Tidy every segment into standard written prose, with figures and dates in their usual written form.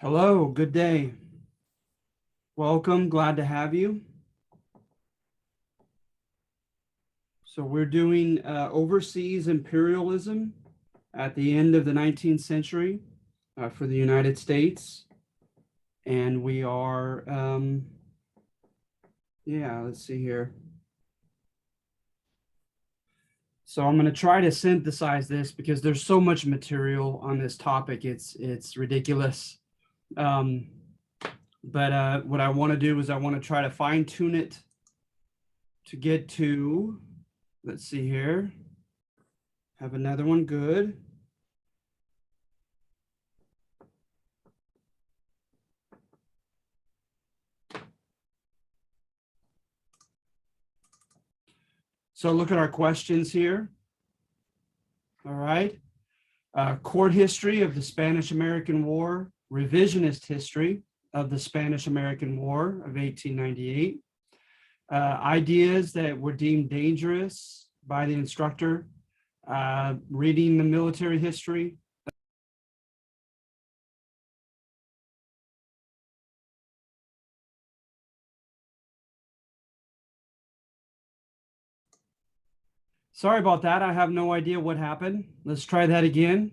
Hello, good day. Welcome, glad to have you. So we're doing overseas imperialism at the end of the 19th century for the United States. And we are, let's see here. So I'm going to try to synthesize this because there's so much material on this topic. It's ridiculous. But what I want to do is I want to try to fine tune it to get to, let's see here, have another one, good. So look at our questions here. All right. Court history of the Spanish-American War, revisionist history of the Spanish-American War of 1898, ideas that were deemed dangerous by the instructor, reading the military history. Sorry about that. I have no idea what happened. Let's try that again.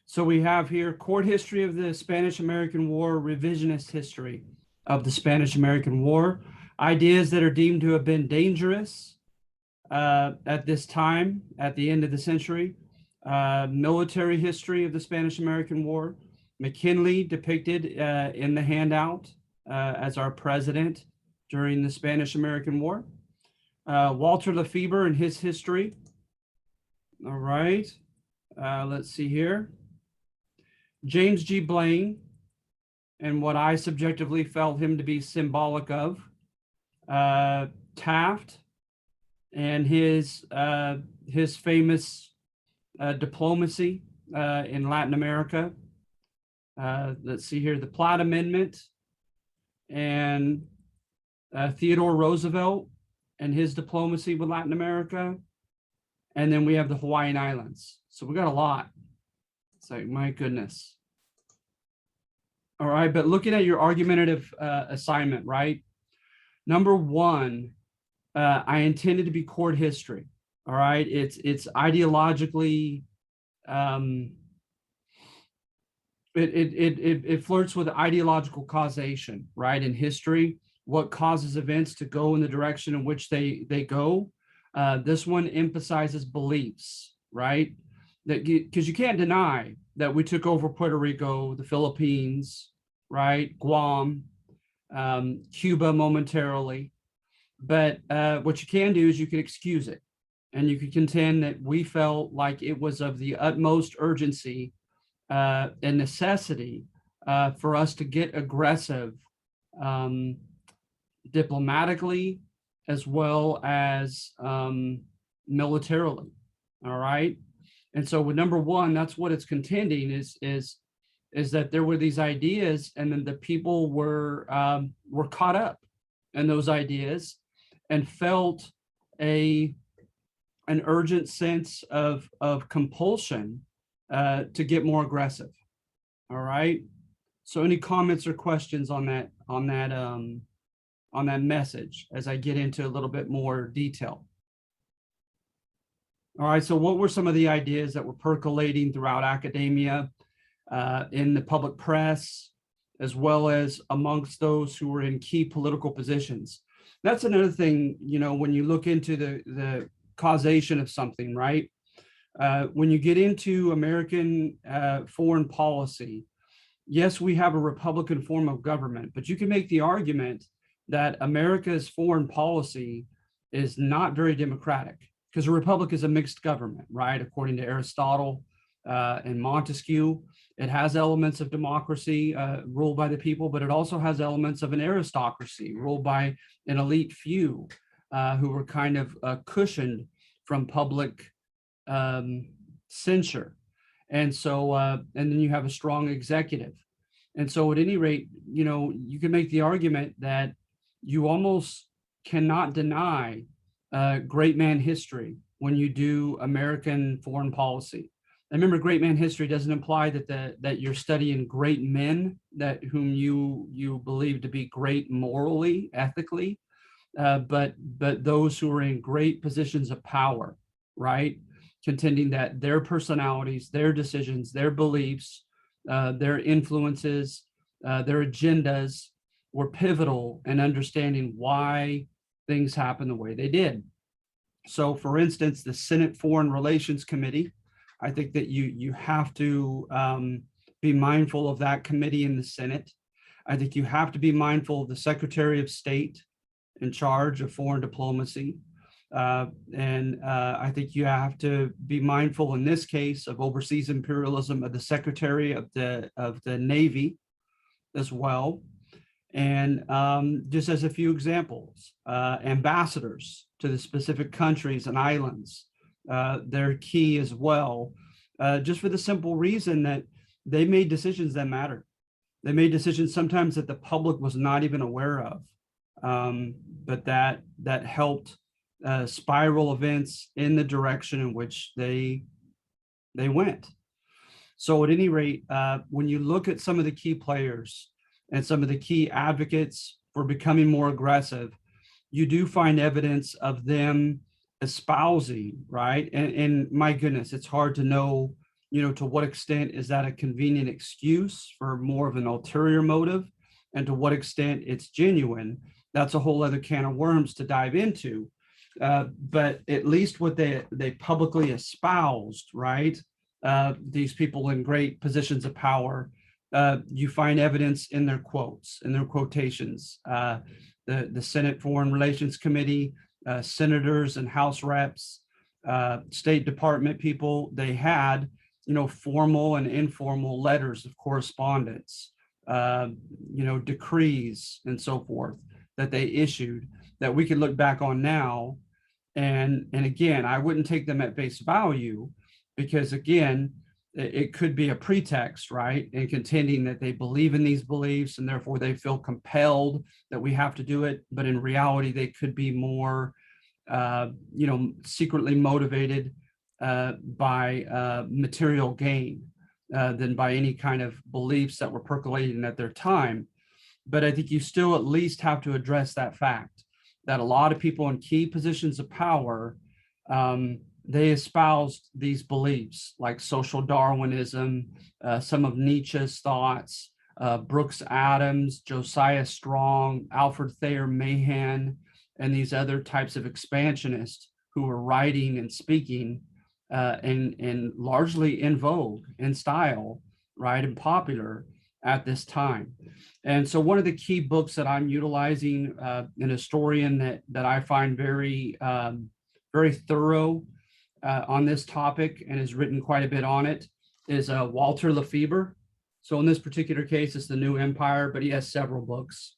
So we have here court history of the Spanish-American War, revisionist history of the Spanish-American War, ideas that are deemed to have been dangerous at this time, at the end of the century, military history of the Spanish-American War, McKinley depicted in the handout as our president during the Spanish-American War, Walter Lefebvre and his history. All right, let's see here. James G. Blaine and what I subjectively felt him to be symbolic of, Taft and his famous diplomacy in Latin America. Let's see here, the Platt Amendment and Theodore Roosevelt and his diplomacy with Latin America. And then we have the Hawaiian Islands. So we got a lot. It's like, my goodness. All right, but looking at your argumentative assignment, right? Number one, I intended to be court history. All right, it's ideologically, it flirts with ideological causation, right? In history, what causes events to go in the direction in which they go. This one emphasizes beliefs, right? That because you can't deny that we took over Puerto Rico, the Philippines, right? Guam, Cuba momentarily. But what you can do is you can excuse it. And you can contend that we felt like it was of the utmost urgency and necessity for us to get aggressive diplomatically as well as militarily. All right. And so with number one, that's what it's contending is that there were these ideas, and then the people were caught up in those ideas and felt an urgent sense of compulsion to get more aggressive. All right. So any comments or questions on that message as I get into a little bit more detail? All right, so what were some of the ideas that were percolating throughout academia, in the public press, as well as amongst those who were in key political positions? That's another thing, you know, when you look into the causation of something, right? When you get into American foreign policy, yes, we have a Republican form of government, but you can make the argument that America's foreign policy is not very democratic, because a republic is a mixed government, right? According to Aristotle and Montesquieu, it has elements of democracy ruled by the people, but it also has elements of an aristocracy ruled by an elite few who were kind of cushioned from public censure. And so, and then you have a strong executive. And so at any rate, you know, you can make the argument that you almost cannot deny great man history when you do American foreign policy. And remember, great man history doesn't imply that you're studying great men that whom you believe to be great morally, ethically, but those who are in great positions of power, right? Contending that their personalities, their decisions, their beliefs, their influences, their agendas were pivotal in understanding why things happened the way they did. So, for instance, the Senate Foreign Relations Committee, I think that you have to be mindful of that committee in the Senate. I think you have to be mindful of the Secretary of State in charge of foreign diplomacy. And I think you have to be mindful in this case of overseas imperialism of the Secretary of the Navy as well. And just as a few examples, ambassadors to the specific countries and islands, they're key as well, just for the simple reason that they made decisions that matter. They made decisions sometimes that the public was not even aware of, but that helped spiral events in the direction in which they went. So at any rate, when you look at some of the key players and some of the key advocates for becoming more aggressive, you do find evidence of them espousing, right? And my goodness, it's hard to know, to what extent is that a convenient excuse for more of an ulterior motive, and to what extent it's genuine. That's a whole other can of worms to dive into. But at least what they publicly espoused, right? These people in great positions of power, you find evidence in their quotes, in their quotations. The Senate Foreign Relations Committee, senators and House reps, State Department people, they had, formal and informal letters of correspondence, decrees and so forth that they issued that we can look back on now. And again, I wouldn't take them at face value, because again, it could be a pretext, right? In contending that they believe in these beliefs and therefore they feel compelled that we have to do it. But in reality, they could be more, secretly motivated by material gain than by any kind of beliefs that were percolating at their time. But I think you still at least have to address that fact that a lot of people in key positions of power, they espoused these beliefs like social Darwinism, some of Nietzsche's thoughts, Brooks Adams, Josiah Strong, Alfred Thayer Mahan, and these other types of expansionists who were writing and speaking and largely in vogue, in style, right, and popular at this time. And so one of the key books that I'm utilizing, an historian that I find very, very thorough on this topic and has written quite a bit on it, is Walter Lefebvre. So in this particular case, it's The New Empire, but he has several books.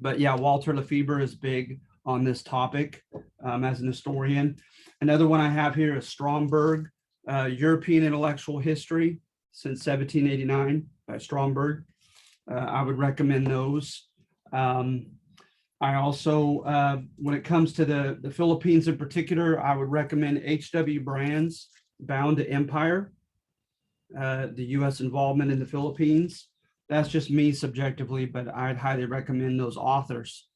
But yeah, Walter Lefebvre is big on this topic as an historian. Another one I have here is Stromberg, European Intellectual History since 1789 by Stromberg. I would recommend those. I also, when it comes to the Philippines in particular, I would recommend H.W. Brand's Bound to Empire, the U.S. involvement in the Philippines. That's just me subjectively, but I'd highly recommend those authors.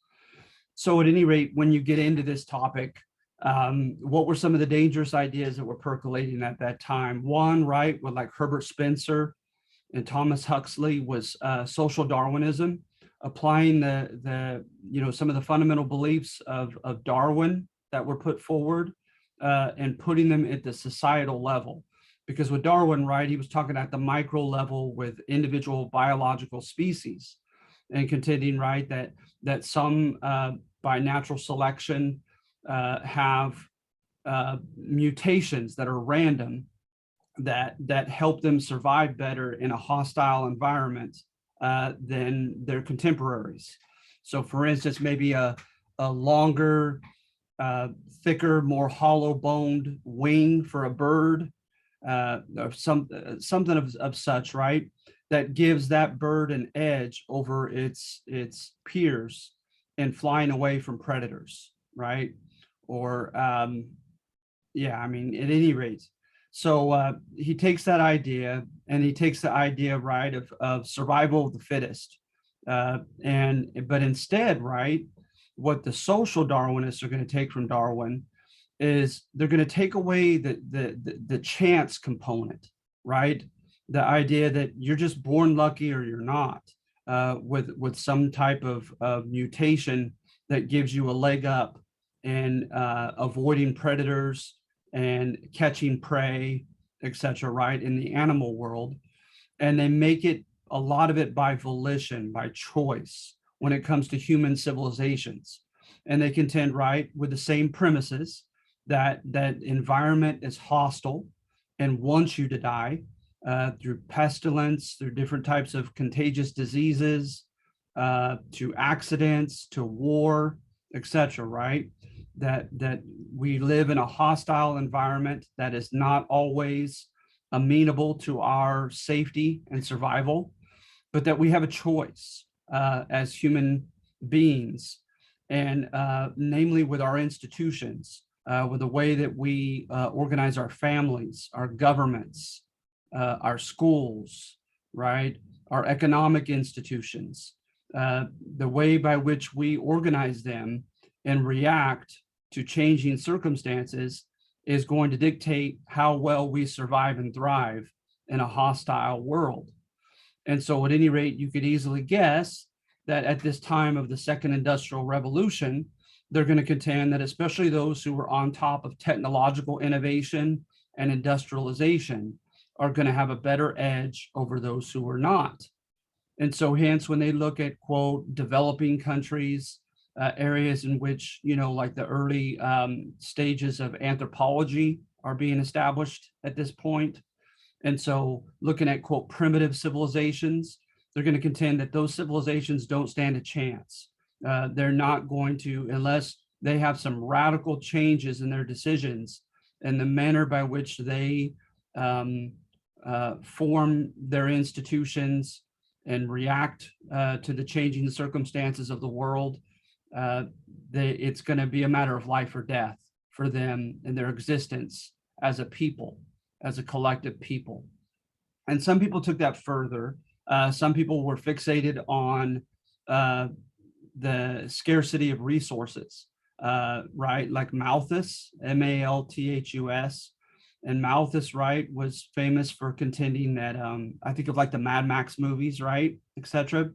So at any rate, when you get into this topic, what were some of the dangerous ideas that were percolating at that time? One, right, with like Herbert Spencer and Thomas Huxley, was social Darwinism, applying the some of the fundamental beliefs of Darwin that were put forward and putting them at the societal level. Because with Darwin, right, he was talking at the micro level with individual biological species and contending, right, that some by natural selection have mutations that are random that help them survive better in a hostile environment than their contemporaries. So for instance, maybe a longer, thicker, more hollow-boned wing for a bird, or something of such, right? That gives that bird an edge over its peers in flying away from predators, right? Or yeah, I mean, at any rate. So he takes that idea, and he takes the idea, right, of survival of the fittest. But instead, right, what the social Darwinists are going to take from Darwin is they're going to take away the chance component, right? The idea that you're just born lucky or you're not, with some type of mutation that gives you a leg up in avoiding predators and catching prey, etc., right, in the animal world. And they make it, a lot of it, by volition, by choice, when it comes to human civilizations. And they contend, right, with the same premises, that environment is hostile and wants you to die, through pestilence, through different types of contagious diseases, to accidents, to war, etc., right? That we live in a hostile environment that is not always amenable to our safety and survival, but that we have a choice as human beings, and namely with our institutions, with the way that we organize our families, our governments, our schools, right, our economic institutions, the way by which we organize them and react to changing circumstances is going to dictate how well we survive and thrive in a hostile world. And so at any rate, you could easily guess that at this time of the second industrial revolution, they're going to contend that especially those who were on top of technological innovation and industrialization are going to have a better edge over those who are not. And so hence, when they look at, quote, developing countries, areas in which, like the early stages of anthropology are being established at this point. And so looking at, quote, primitive civilizations, they're going to contend that those civilizations don't stand a chance. They're not going to, unless they have some radical changes in their decisions and the manner by which they form their institutions and react to the changing circumstances of the world. It's going to be a matter of life or death for them in their existence as a people, as a collective people. And some people took that further. Some people were fixated on the scarcity of resources, right? Like Malthus, Malthus. And Malthus, right, was famous for contending that, I think of like the Mad Max movies, right, etc.,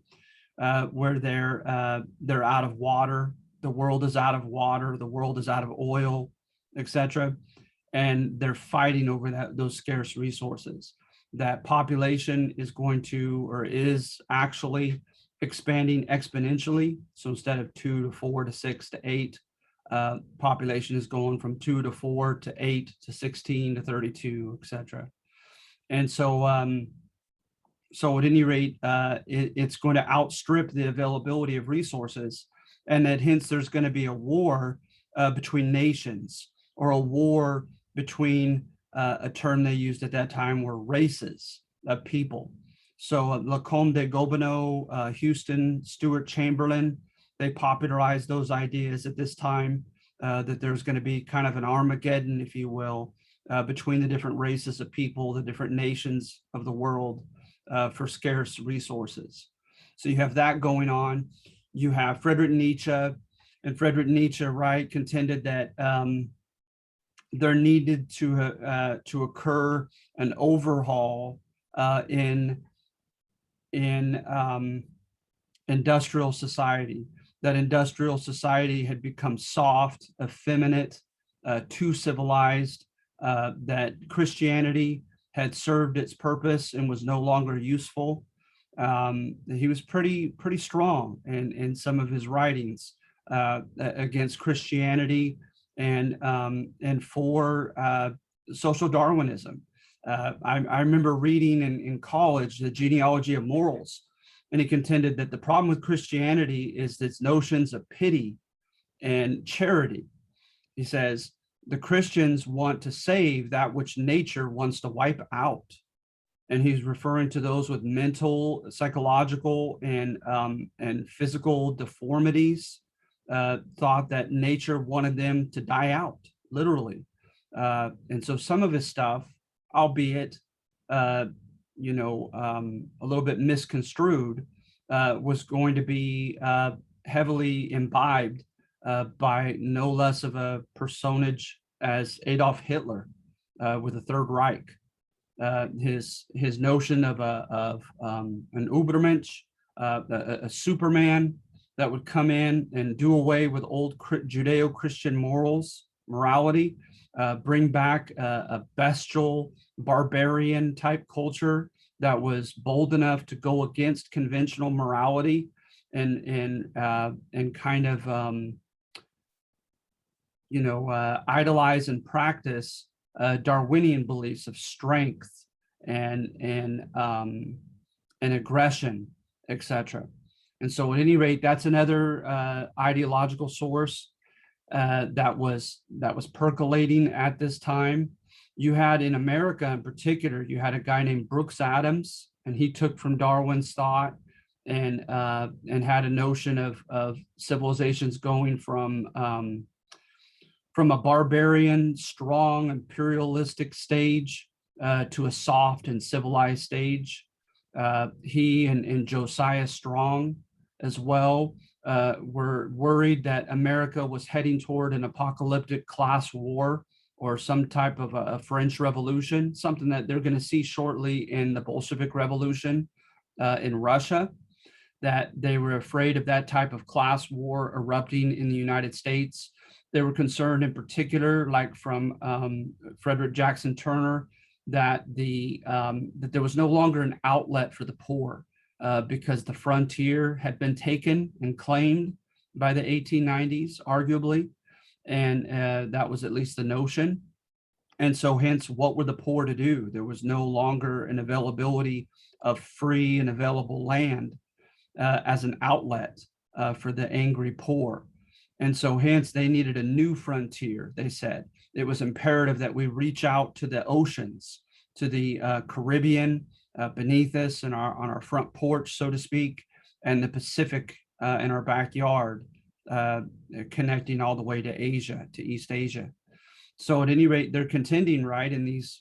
where they're out of water, the world is out of water, the world is out of oil, etc., and they're fighting over those scarce resources. That population is going to, or is actually expanding exponentially. So instead of 2 to 4 to 6 to 8, population is going from 2 to 4 to 8 to 16 to 32, etc. And so, so at any rate, it's going to outstrip the availability of resources, and that hence there's going to be a war between nations, or a war between, a term they used at that time were races of people. So Lacombe de Gobineau, Houston, Stuart Chamberlain, they popularized those ideas at this time, that there's going to be kind of an Armageddon, if you will, between the different races of people, the different nations of the world, for scarce resources. So you have that going on. You have Friedrich Nietzsche, and Friedrich Nietzsche, right, contended that there needed to occur an overhaul in industrial society. That industrial society had become soft, effeminate, too civilized, that Christianity had served its purpose and was no longer useful. He was pretty strong in some of his writings against Christianity and for social Darwinism. I remember reading in college the genealogy of morals, and he contended that the problem with Christianity is its notions of pity and charity. He says, the Christians want to save that which nature wants to wipe out. And he's referring to those with mental, psychological, and physical deformities, thought that nature wanted them to die out, literally. And so some of his stuff, albeit, a little bit misconstrued, was going to be heavily imbibed by no less of a personage as Adolf Hitler with the Third Reich. His notion of an Übermensch, a Superman that would come in and do away with old Judeo-Christian morality, bring back a bestial, barbarian type culture that was bold enough to go against conventional morality and kind of idolize and practice Darwinian beliefs of strength and aggression, etc. And so, at any rate, that's another ideological source that was percolating at this time. You had in America, in particular, you had a guy named Brooks Adams, and he took from Darwin's thought and had a notion of civilizations going from a barbarian, strong, imperialistic stage to a soft and civilized stage. He and Josiah Strong as well were worried that America was heading toward an apocalyptic class war or some type of a French Revolution, something that they're going to see shortly in the Bolshevik Revolution in Russia, that they were afraid of that type of class war erupting in the United States. They were concerned in particular, like from Frederick Jackson Turner, that that there was no longer an outlet for the poor because the frontier had been taken and claimed by the 1890s, arguably, and that was at least the notion. And so hence, what were the poor to do? There was no longer an availability of free and available land as an outlet for the angry poor. And so hence they needed a new frontier, they said. It was imperative that we reach out to the oceans, to the Caribbean beneath us and on our front porch, so to speak, and the Pacific in our backyard, connecting all the way to Asia, to East Asia. So at any rate, they're contending, right,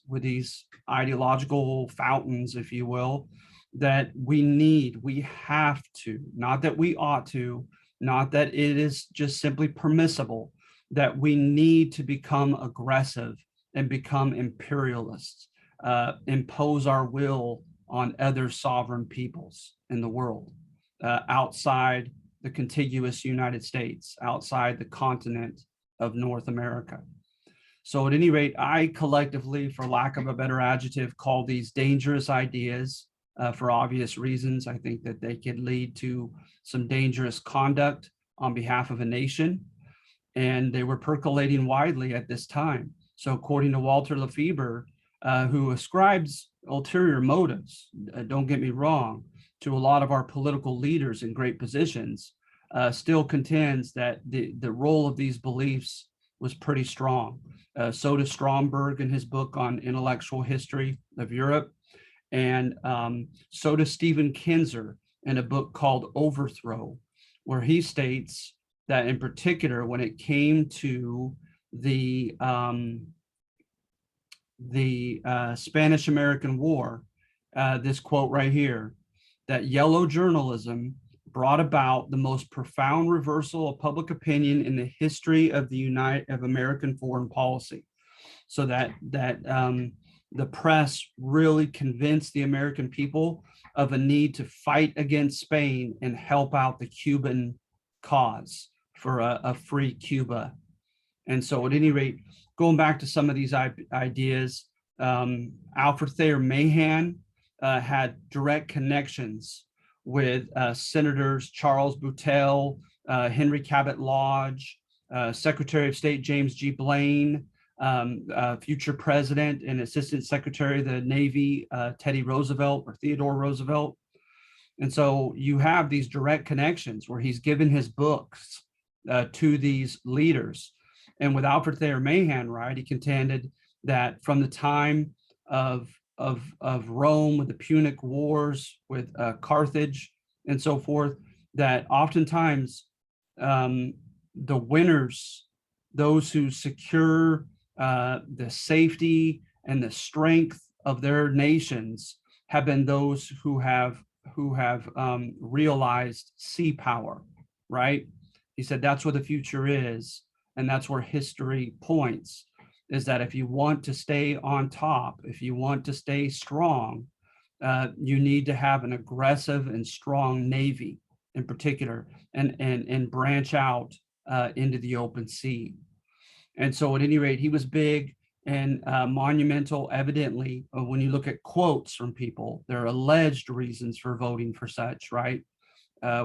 with these ideological fountains, if you will, that we have to, not that we ought to, not that it is just simply permissible, that we need to become aggressive and become imperialists, impose our will on other sovereign peoples in the world, outside the contiguous United States, outside the continent of North America. So at any rate, I collectively, for lack of a better adjective, call these dangerous ideas for obvious reasons. I think that they could lead to some dangerous conduct on behalf of a nation, and they were percolating widely at this time. So according to Walter Lefebvre, who ascribes ulterior motives, don't get me wrong, to a lot of our political leaders in great positions, still contends that the role of these beliefs was pretty strong. So does Stromberg in his book on intellectual history of Europe. And so does Stephen Kinzer in a book called Overthrow, where he states that in particular, when it came to the Spanish-American War, this quote right here, that yellow journalism brought about the most profound reversal of public opinion in the history of American foreign policy. So that the press really convinced the American people of a need to fight against Spain and help out the Cuban cause for a free Cuba. And so at any rate, going back to some of these ideas, Alfred Thayer Mahan had direct connections with Senators Charles Boutell, Henry Cabot Lodge, Secretary of State James G. Blaine, future President and Assistant Secretary of the Navy, Teddy Roosevelt or Theodore Roosevelt. And so you have these direct connections where he's given his books to these leaders. And with Alfred Thayer Mahan, right, he contended that from the time of Rome with the Punic Wars, with Carthage and so forth, that oftentimes the winners, those who secure the safety and the strength of their nations have been those who have realized sea power, right? He said that's where the future is, and that's where history points, is that if you want to stay on top, if you want to stay strong, you need to have an aggressive and strong Navy in particular, and branch out into the open sea. And so at any rate, he was big and monumental, evidently, when you look at quotes from people, there are alleged reasons for voting for such, right?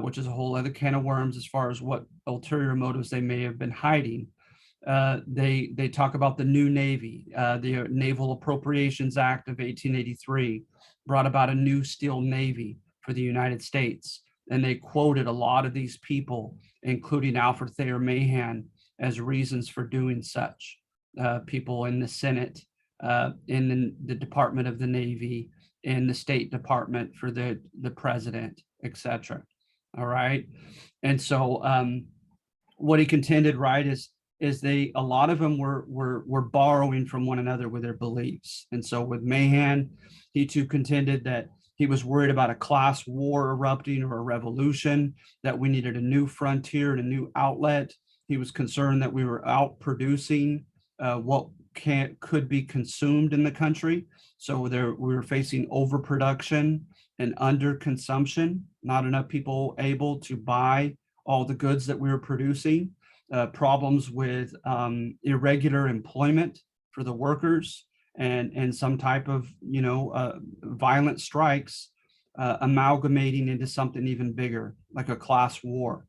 Which is a whole other can of worms as far as what ulterior motives they may have been hiding. They talk about the new Navy. The Naval Appropriations Act of 1883 brought about a new steel Navy for the United States. And they quoted a lot of these people, including Alfred Thayer Mahan, as reasons for doing such. People in the Senate, in the Department of the Navy, in the State Department for the president, etc. All right. And so what he contended, right, is a lot of them were borrowing from one another with their beliefs. And so with Mahan, he too contended that he was worried about a class war erupting or a revolution, that we needed a new frontier and a new outlet. He was concerned that we were outproducing what could be consumed in the country. So we were facing overproduction and underconsumption, not enough people able to buy all the goods that we were producing, problems with irregular employment for the workers, and some type of, violent strikes amalgamating into something even bigger, like a class war.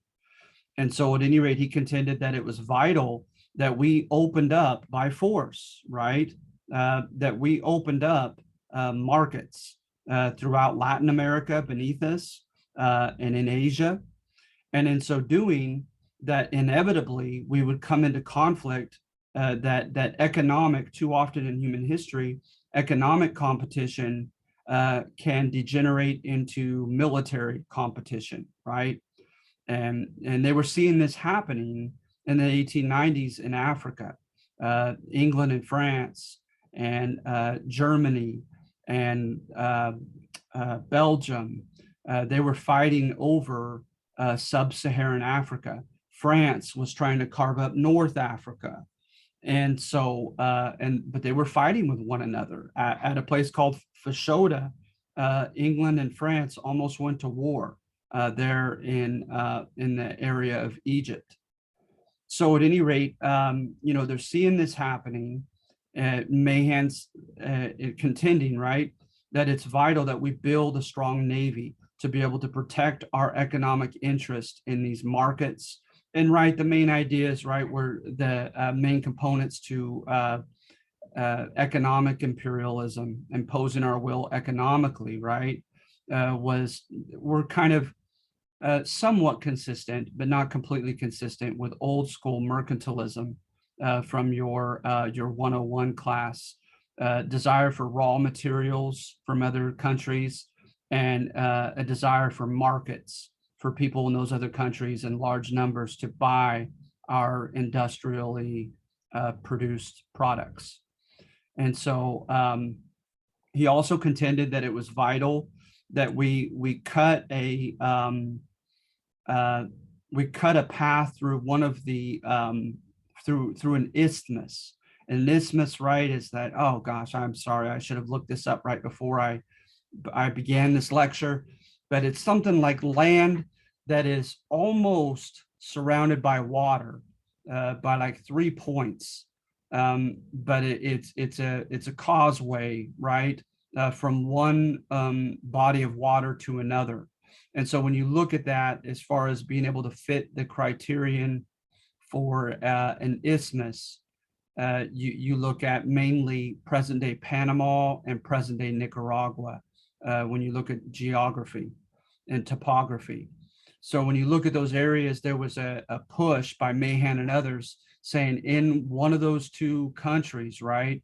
And so at any rate, he contended that it was vital that we opened up by force, right? That we opened up markets throughout Latin America beneath us and in Asia. And in so doing, that inevitably we would come into conflict, that economic, too often in human history, economic competition can degenerate into military competition, right? And they were seeing this happening in the 1890s in Africa, England and France and Germany and Belgium. They were fighting over sub-Saharan Africa. France was trying to carve up North Africa. And so, but they were fighting with one another at a place called Fashoda. England and France almost went to war there in the area of Egypt. So at any rate, they're seeing this happening. Mahan's contending, right, that it's vital that we build a strong Navy to be able to protect our economic interest in these markets. And right, the main ideas, right, were the main components to economic imperialism, imposing our will economically, right, were kind of somewhat consistent, but not completely consistent with old school mercantilism from your 101 class, desire for raw materials from other countries, and a desire for markets for people in those other countries in large numbers to buy our industrially produced products. And so he also contended that it was vital that we cut a path through one of the through an isthmus. And an isthmus, right, is that, oh gosh, I'm sorry, I should have looked this up right before I began this lecture, but it's something like land that is almost surrounded by water by like 3 points, but it's a causeway, right, from one body of water to another. And so when you look at that, as far as being able to fit the criterion for an isthmus, you look at mainly present-day Panama and present-day Nicaragua when you look at geography and topography. So when you look at those areas, there was a push by Mahan and others saying in one of those two countries, right,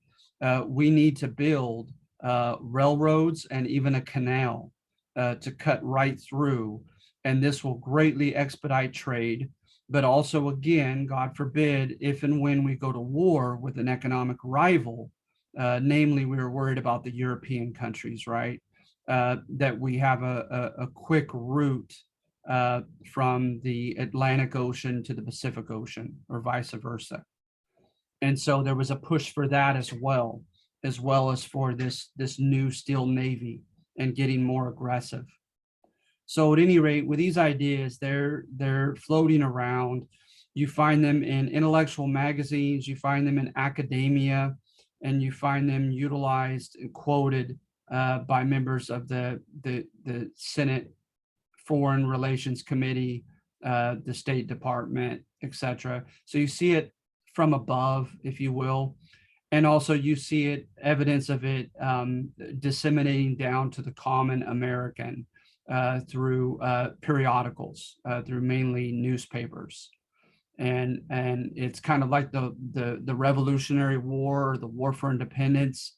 we need to build railroads and even a canal. To cut right through, and this will greatly expedite trade, and but also, again, God forbid, if and when we go to war with an economic rival, namely, we were worried about the European countries, right? That we have a quick route from the Atlantic Ocean to the Pacific Ocean, or vice versa. And so there was a push for that as well as for this new steel navy and getting more aggressive. So at any rate, with these ideas, they're floating around. You find them in intellectual magazines, you find them in academia, and you find them utilized and quoted by members of the Senate Foreign Relations Committee, the State Department, etc. So you see it from above, if you will. And also you see it, evidence of it disseminating down to the common American through periodicals, through mainly newspapers. And it's kind of like the Revolutionary War, or the War for Independence,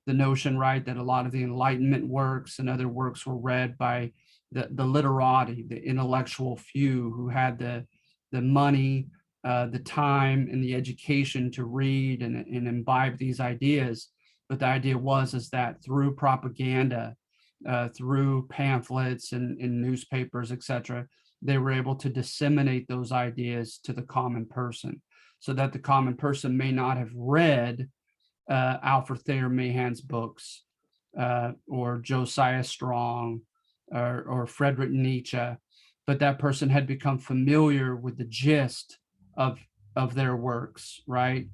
the notion, right, that a lot of the Enlightenment works and other works were read by the literati, the intellectual few who had the money, the time, and the education to read and imbibe these ideas. But the idea is that through propaganda, through pamphlets and newspapers, etc., they were able to disseminate those ideas to the common person, so that the common person may not have read Alfred Thayer Mahan's books, or Josiah Strong, or Friedrich Nietzsche, but that person had become familiar with the gist of their works, right,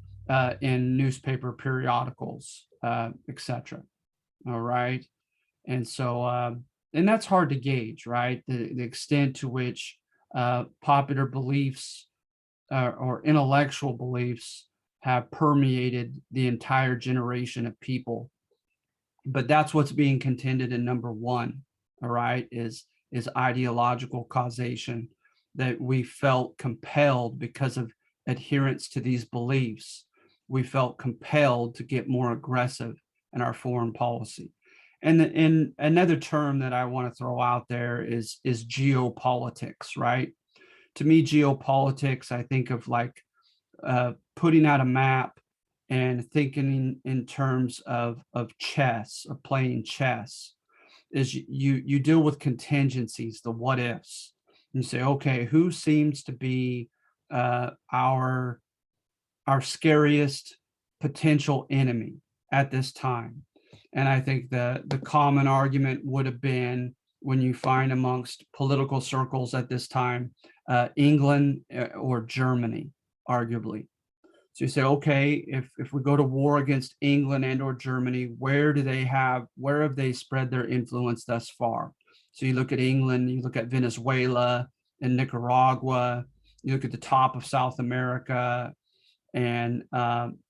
in newspaper periodicals, etc. All right, and so and that's hard to gauge, right? The extent to which popular beliefs or intellectual beliefs have permeated the entire generation of people. But that's what's being contended in number one, all right, is ideological causation, that we felt compelled because of adherence to these beliefs. We felt compelled to get more aggressive in our foreign policy. And another term that I want to throw out there is geopolitics, right? To me, geopolitics, I think of like putting out a map and thinking in terms of chess, of playing chess. Is you deal with contingencies, the what ifs. You say, okay, who seems to be our scariest potential enemy at this time? And I think the common argument would have been, when you find amongst political circles at this time, England or Germany, arguably. So you say, okay, if we go to war against England and or Germany, where have they spread their influence thus far? So you look at England, you look at Venezuela and Nicaragua, you look at the top of South America, and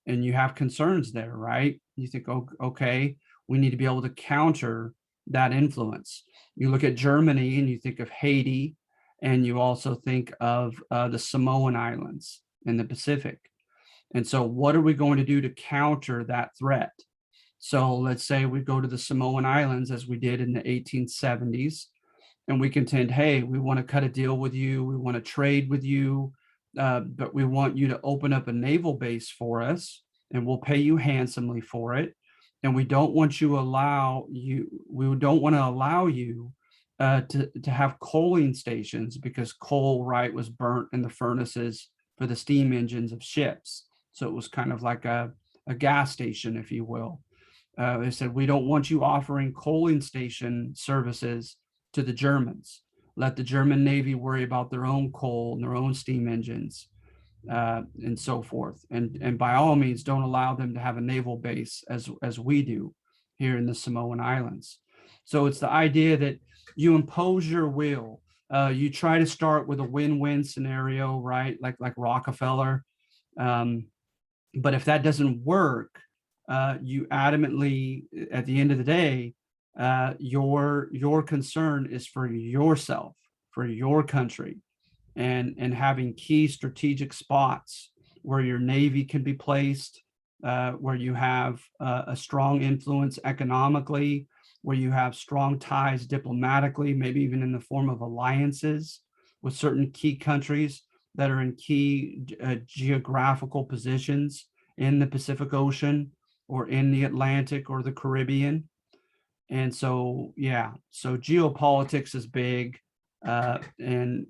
you have concerns there, right? You think, oh, okay, we need to be able to counter that influence. You look at Germany and you think of Haiti, and you also think of the Samoan Islands in the Pacific. And so what are we going to do to counter that threat? So let's say we go to the Samoan Islands, as we did in the 1870s, and we contend, hey, we want to cut a deal with you, we want to trade with you, but we want you to open up a naval base for us, and we'll pay you handsomely for it. And we don't want to allow you to have coaling stations, because coal, right, was burnt in the furnaces for the steam engines of ships. So it was kind of like a gas station, if you will. They said, we don't want you offering coaling station services to the Germans. Let the German Navy worry about their own coal and their own steam engines, and so forth. And by all means, don't allow them to have a naval base as we do here in the Samoan Islands. So it's the idea that you impose your will. You try to start with a win-win scenario, right? Like Rockefeller. But if that doesn't work, you adamantly, at the end of the day, your concern is for yourself, for your country, and having key strategic spots where your Navy can be placed, where you have a strong influence economically, where you have strong ties diplomatically, maybe even in the form of alliances with certain key countries that are in key geographical positions in the Pacific Ocean or in the Atlantic or the Caribbean. And so, yeah, so geopolitics is big and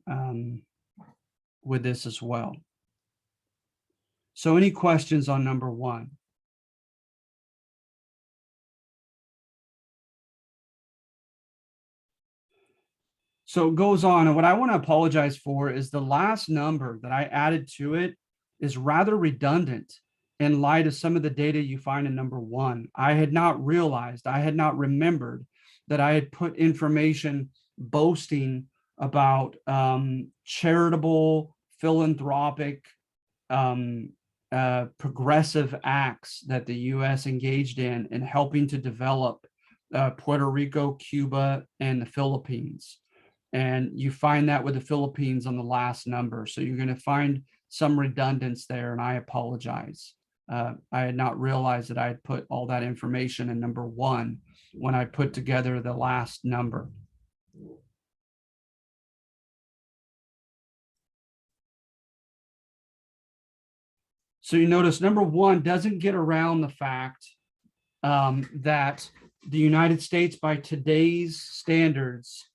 with this as well. So any questions on number one? So it goes on, and what I want to apologize for is the last number that I added to it is rather redundant in light of some of the data you find in number one. I had not realized, I had not remembered that I had put information boasting about charitable, philanthropic, progressive acts that the U.S. engaged in helping to develop Puerto Rico, Cuba, and the Philippines. And you find that with the Philippines on the last number. So you're going to find some redundance there, and I apologize. I had not realized that I had put all that information in number one when I put together the last number. So you notice number one doesn't get around the fact that the United States, by today's standards,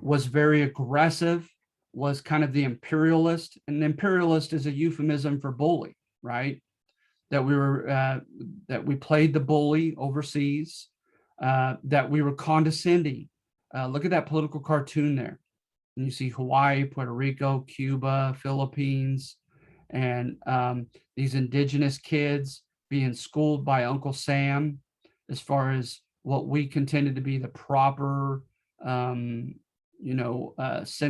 was very aggressive, was kind of the imperialist, and the imperialist is a euphemism for bully, right? That we played the bully overseas, that we were condescending. Look at that political cartoon there. And you see Hawaii, Puerto Rico, Cuba, Philippines, and these indigenous kids being schooled by Uncle Sam as far as what we contended to be the proper sine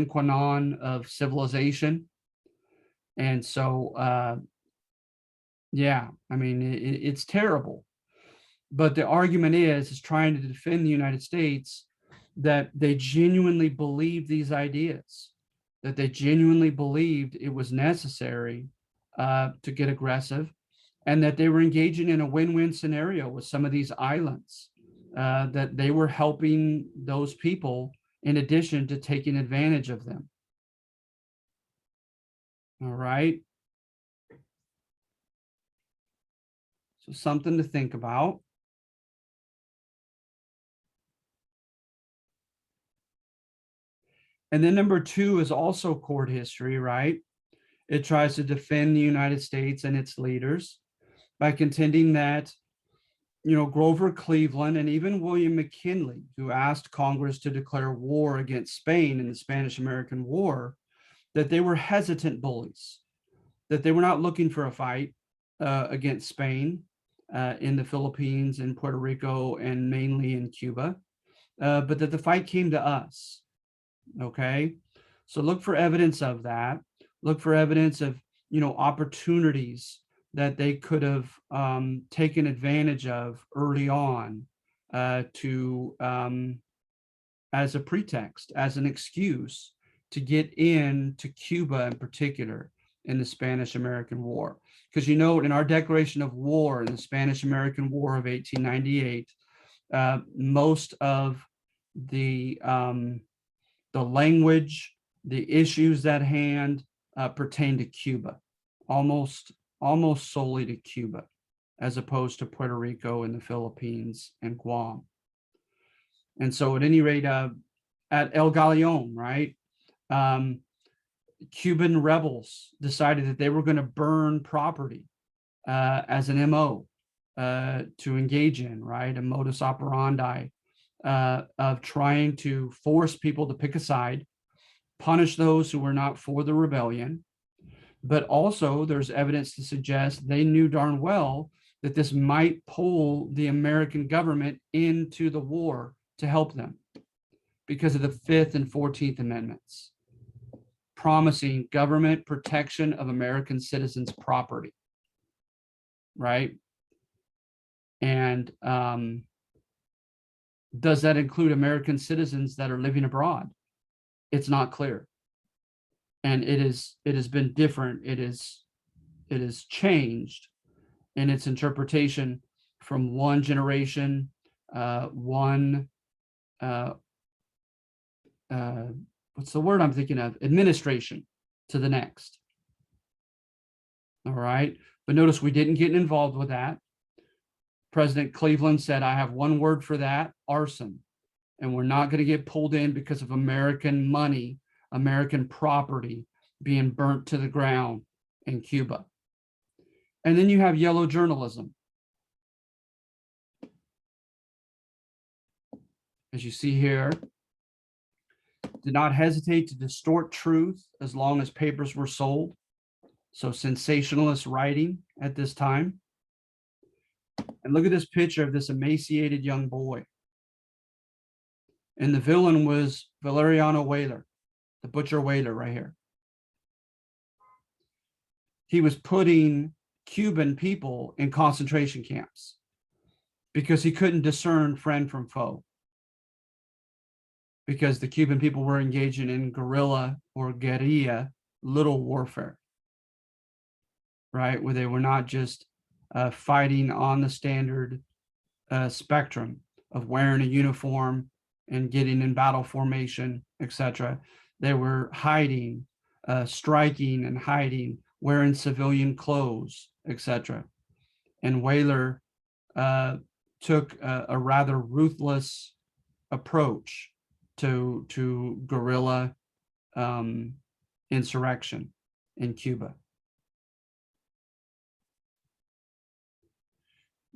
qua non of civilization. And so, yeah, I mean, it's terrible. But the argument is trying to defend the United States that they genuinely believed these ideas, that they genuinely believed it was necessary to get aggressive, and that they were engaging in a win-win scenario with some of these islands, that they were helping those people in addition to taking advantage of them. All right. So something to think about. And then number two is also court history, right? It tries to defend the United States and its leaders by contending that, Grover Cleveland and even William McKinley, who asked Congress to declare war against Spain in the Spanish-American War, that they were hesitant bullies, that they were not looking for a fight against Spain in the Philippines and Puerto Rico and mainly in Cuba, but that the fight came to us. Okay, so look for evidence of that. Look for evidence of, opportunities that they could have taken advantage of early on to as a pretext, as an excuse to get into Cuba in particular in the Spanish-American War. Because in our declaration of war in the Spanish-American War of 1898, most of the language, the issues at hand pertain to Cuba, almost solely to Cuba, as opposed to Puerto Rico and the Philippines and Guam. And so at any rate, at El Galeon, right, Cuban rebels decided that they were going to burn property as an MO to engage in, right, a modus operandi of trying to force people to pick a side, punish those who were not for the rebellion. But also there's evidence to suggest they knew darn well that this might pull the American government into the war to help them because of the 5th and 14th Amendments, promising government protection of American citizens' property, right? And does that include American citizens that are living abroad? It's not clear. And it has been different. It is changed in its interpretation from one generation, what's the word I'm thinking of? Administration to the next. All right. But notice we didn't get involved with that. President Cleveland said, I have one word for that: arson. And we're not going to get pulled in because of American money, American property being burnt to the ground in Cuba. And then you have yellow journalism. As you see here, did not hesitate to distort truth as long as papers were sold. So sensationalist writing at this time. And look at this picture of this emaciated young boy. And the villain was Valeriano Weyler, the butcher Weyler right here. He was putting Cuban people in concentration camps because he couldn't discern friend from foe, because the Cuban people were engaging in guerrilla or guerrilla little warfare, right? Where they were not just fighting on the standard spectrum of wearing a uniform and getting in battle formation, etc. They were hiding, striking and hiding, wearing civilian clothes, etc. And Weyler took a rather ruthless approach to guerrilla insurrection in Cuba.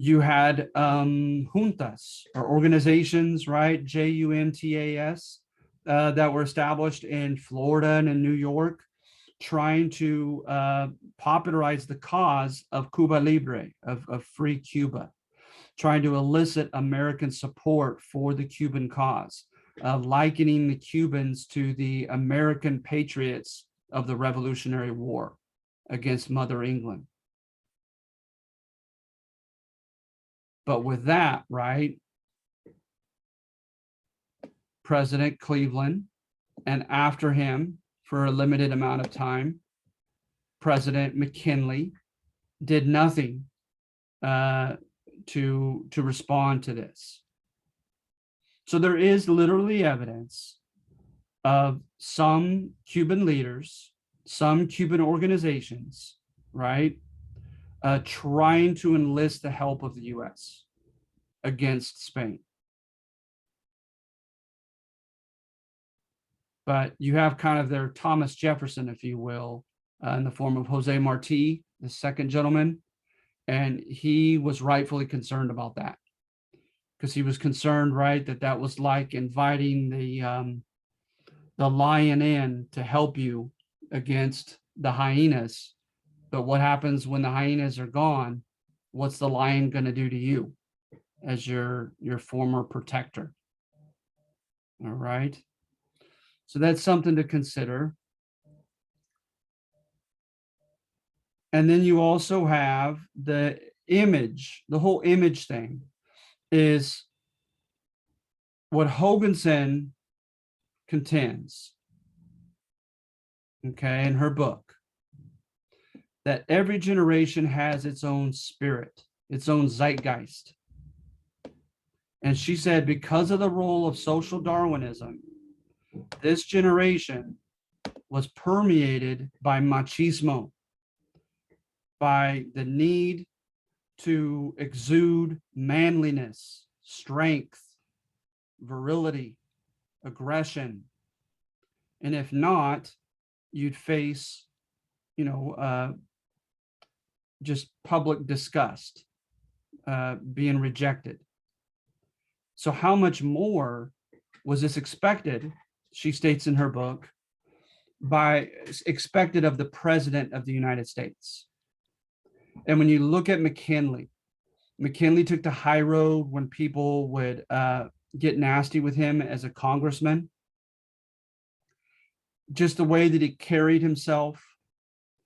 You had juntas, or organizations, right? JUNTAS, that were established in Florida and in New York, trying to popularize the cause of Cuba Libre, of free Cuba, trying to elicit American support for the Cuban cause, likening the Cubans to the American patriots of the Revolutionary War against Mother England. But with that, right, President Cleveland, and after him for a limited amount of time, President McKinley, did nothing to respond to this. So there is literally evidence of some Cuban leaders, some Cuban organizations, right, trying to enlist the help of the U.S. against Spain. But you have kind of their Thomas Jefferson, if you will, in the form of Jose Marti, the second gentleman, and he was rightfully concerned about that, because he was concerned, right, that was like inviting the lion in to help you against the hyenas. But what happens when the hyenas are gone? What's the lion going to do to you as your former protector? All right. So that's something to consider. And then you also have the image, the whole image thing is what Hoganson contends, okay, in her book, that every generation has its own spirit, its own zeitgeist. And she said, because of the role of social Darwinism, this generation was permeated by machismo, by the need to exude manliness, strength, virility, aggression. And if not, you'd face, just public disgust, being rejected. So how much more was this expected, she states in her book, expected of the President of the United States? And when you look at McKinley took the high road when people would get nasty with him as a congressman. Just the way that he carried himself,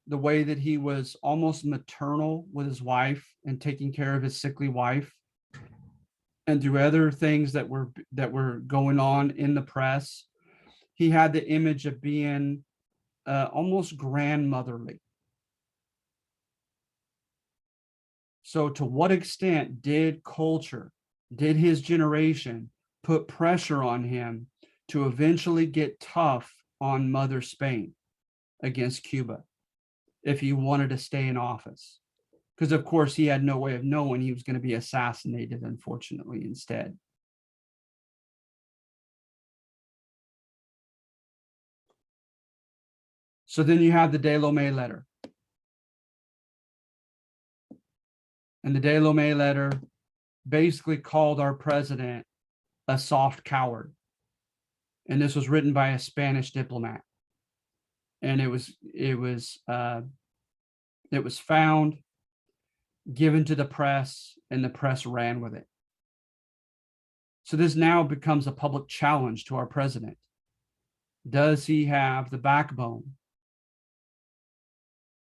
the way that he was almost maternal with his wife and taking care of his sickly wife, and through other things that were going on in the press, he had the image of being almost grandmotherly. So to what extent did culture, did his generation put pressure on him to eventually get tough on Mother Spain against Cuba? if he wanted to stay in office. Because, of course, he had no way of knowing he was going to be assassinated, unfortunately, instead. So then you have the De Lome letter. And the De Lome letter basically called our president a soft coward. And this was written by a Spanish diplomat. And it was found, given to the press, and the press ran with it. So this now becomes a public challenge to our president. Does he have the backbone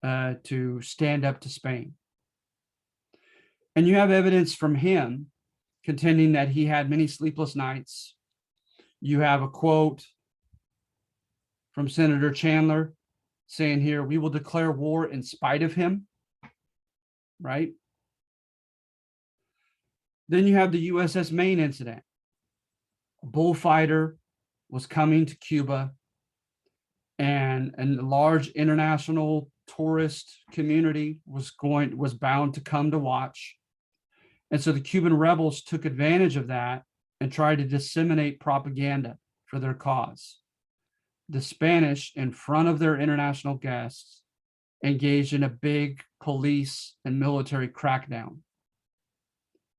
to stand up to Spain? And you have evidence from him contending that he had many sleepless nights. You have a quote from Senator Chandler saying here, "We will declare war in spite of him," right? Then you have the USS Maine incident. A bullfighter was coming to Cuba, and a large international tourist community was bound to come to watch. And so the Cuban rebels took advantage of that and tried to disseminate propaganda for their cause. The Spanish, in front of their international guests, engaged in a big police and military crackdown,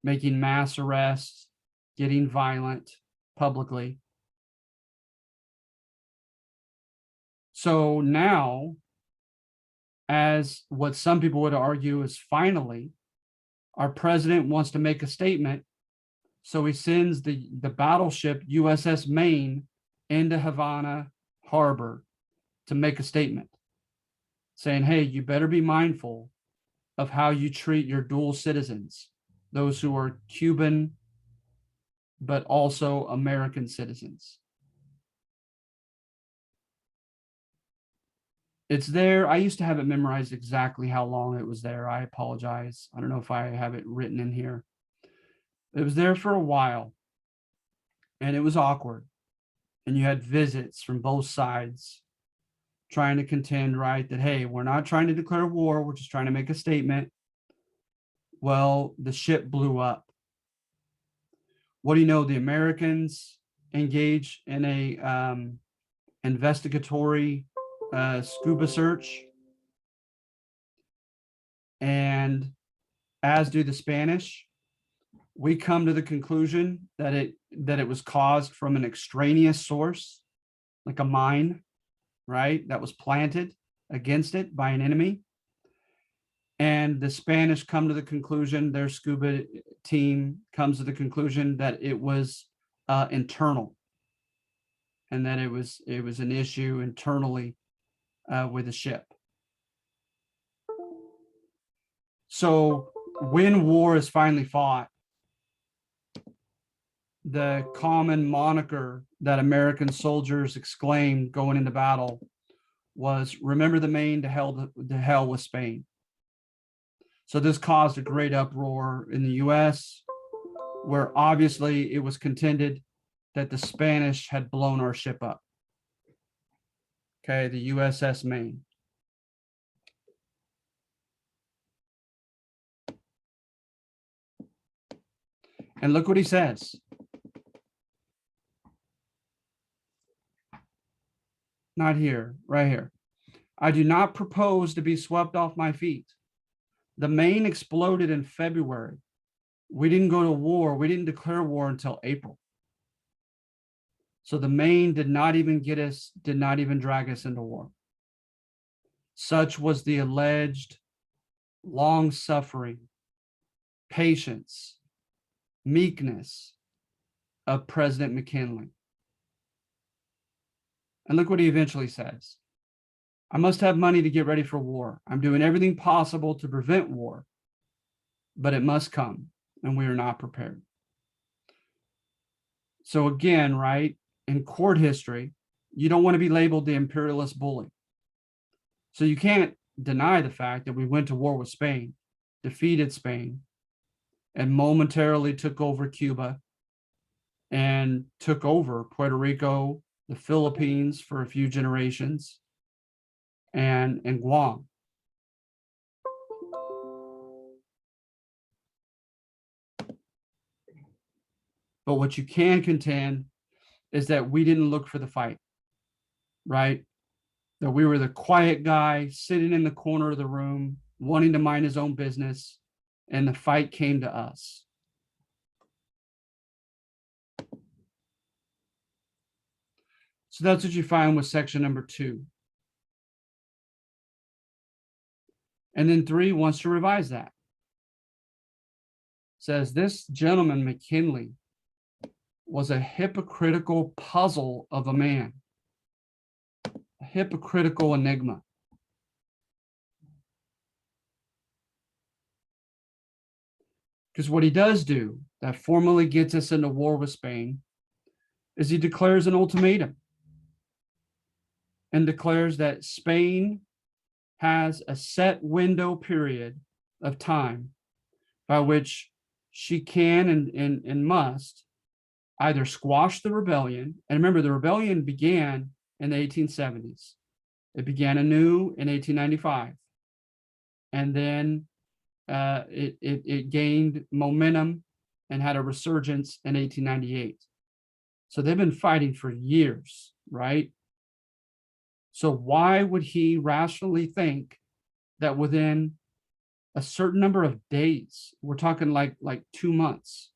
making mass arrests, getting violent publicly. So now, as what some people would argue is finally, our president wants to make a statement. So he sends the battleship USS Maine into Havana Harbor to make a statement saying, hey, you better be mindful of how you treat your dual citizens, those who are Cuban, but also American citizens. It's there. I used to have it memorized exactly how long it was there. I apologize. I don't know if I have it written in here. It was there for a while, and it was awkward. And you had visits from both sides trying to contend, right, that, hey, we're not trying to declare war. We're just trying to make a statement. Well, the ship blew up. What do you know? The Americans engaged in a investigatory scuba search, and as do the Spanish. We come to the conclusion that it was caused from an extraneous source, like a mine, right, that was planted against it by an enemy. And the Spanish come to the conclusion, their scuba team comes to the conclusion that it was internal, and that it was an issue internally with the ship. So when war is finally fought, the common moniker that American soldiers exclaimed going into battle was, remember the Maine, to hell with Spain. So this caused a great uproar in the US, where obviously it was contended that the Spanish had blown our ship up. Okay, the USS Maine. And look what he says. Not here, right here. I do not propose to be swept off my feet. The Maine exploded in February. We didn't go to war. We didn't declare war until April. So the Maine did not even drag us into war. Such was the alleged long-suffering, patience, meekness of President McKinley. And look what he eventually says. I must have money to get ready for war. I'm doing everything possible to prevent war, but it must come, and we are not prepared. So again, right, in court history, you don't want to be labeled the imperialist bully. So you can't deny the fact that we went to war with Spain, defeated Spain, and momentarily took over Cuba and took over Puerto Rico, the Philippines for a few generations, and Guam. But what you can contend is that we didn't look for the fight, right? That we were the quiet guy sitting in the corner of the room, wanting to mind his own business, and the fight came to us. So that's what you find with section number 2. And then 3 wants to revise that. Says this gentleman, McKinley, was a hypocritical puzzle of a man, a hypocritical enigma. Because what he does do that formally gets us into war with Spain is he declares an ultimatum and declares that Spain has a set window period of time by which she can and must either squash the rebellion. And remember, the rebellion began in the 1870s. It began anew in 1895. And then it gained momentum and had a resurgence in 1898. So they've been fighting for years, right? So why would he rationally think that within a certain number of days, we're talking like 2 months,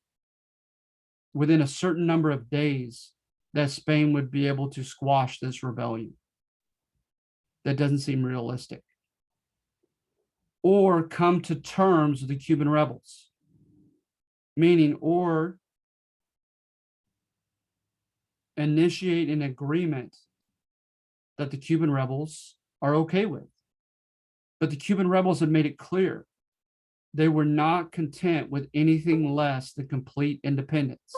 within a certain number of days, that Spain would be able to squash this rebellion? That doesn't seem realistic. Or come to terms with the Cuban rebels, meaning, or initiate an agreement that the Cuban rebels are okay with. But the Cuban rebels have made it clear they were not content with anything less than complete independence.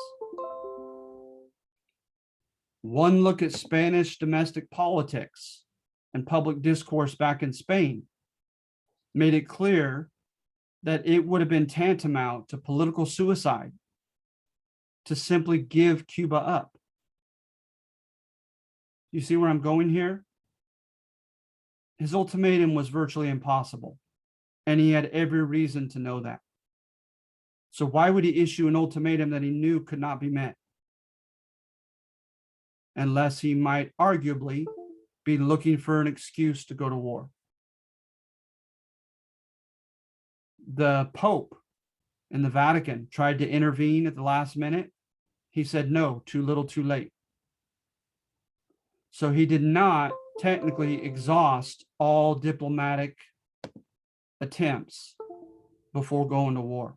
One look at Spanish domestic politics and public discourse back in Spain made it clear that it would have been tantamount to political suicide to simply give Cuba up. You see where I'm going here? His ultimatum was virtually impossible, and he had every reason to know that. So why would he issue an ultimatum that he knew could not be met? Unless he might arguably be looking for an excuse to go to war. The Pope in the Vatican tried to intervene at the last minute. He said, no, too little, too late. So he did not technically exhaust all diplomatic attempts before going to war.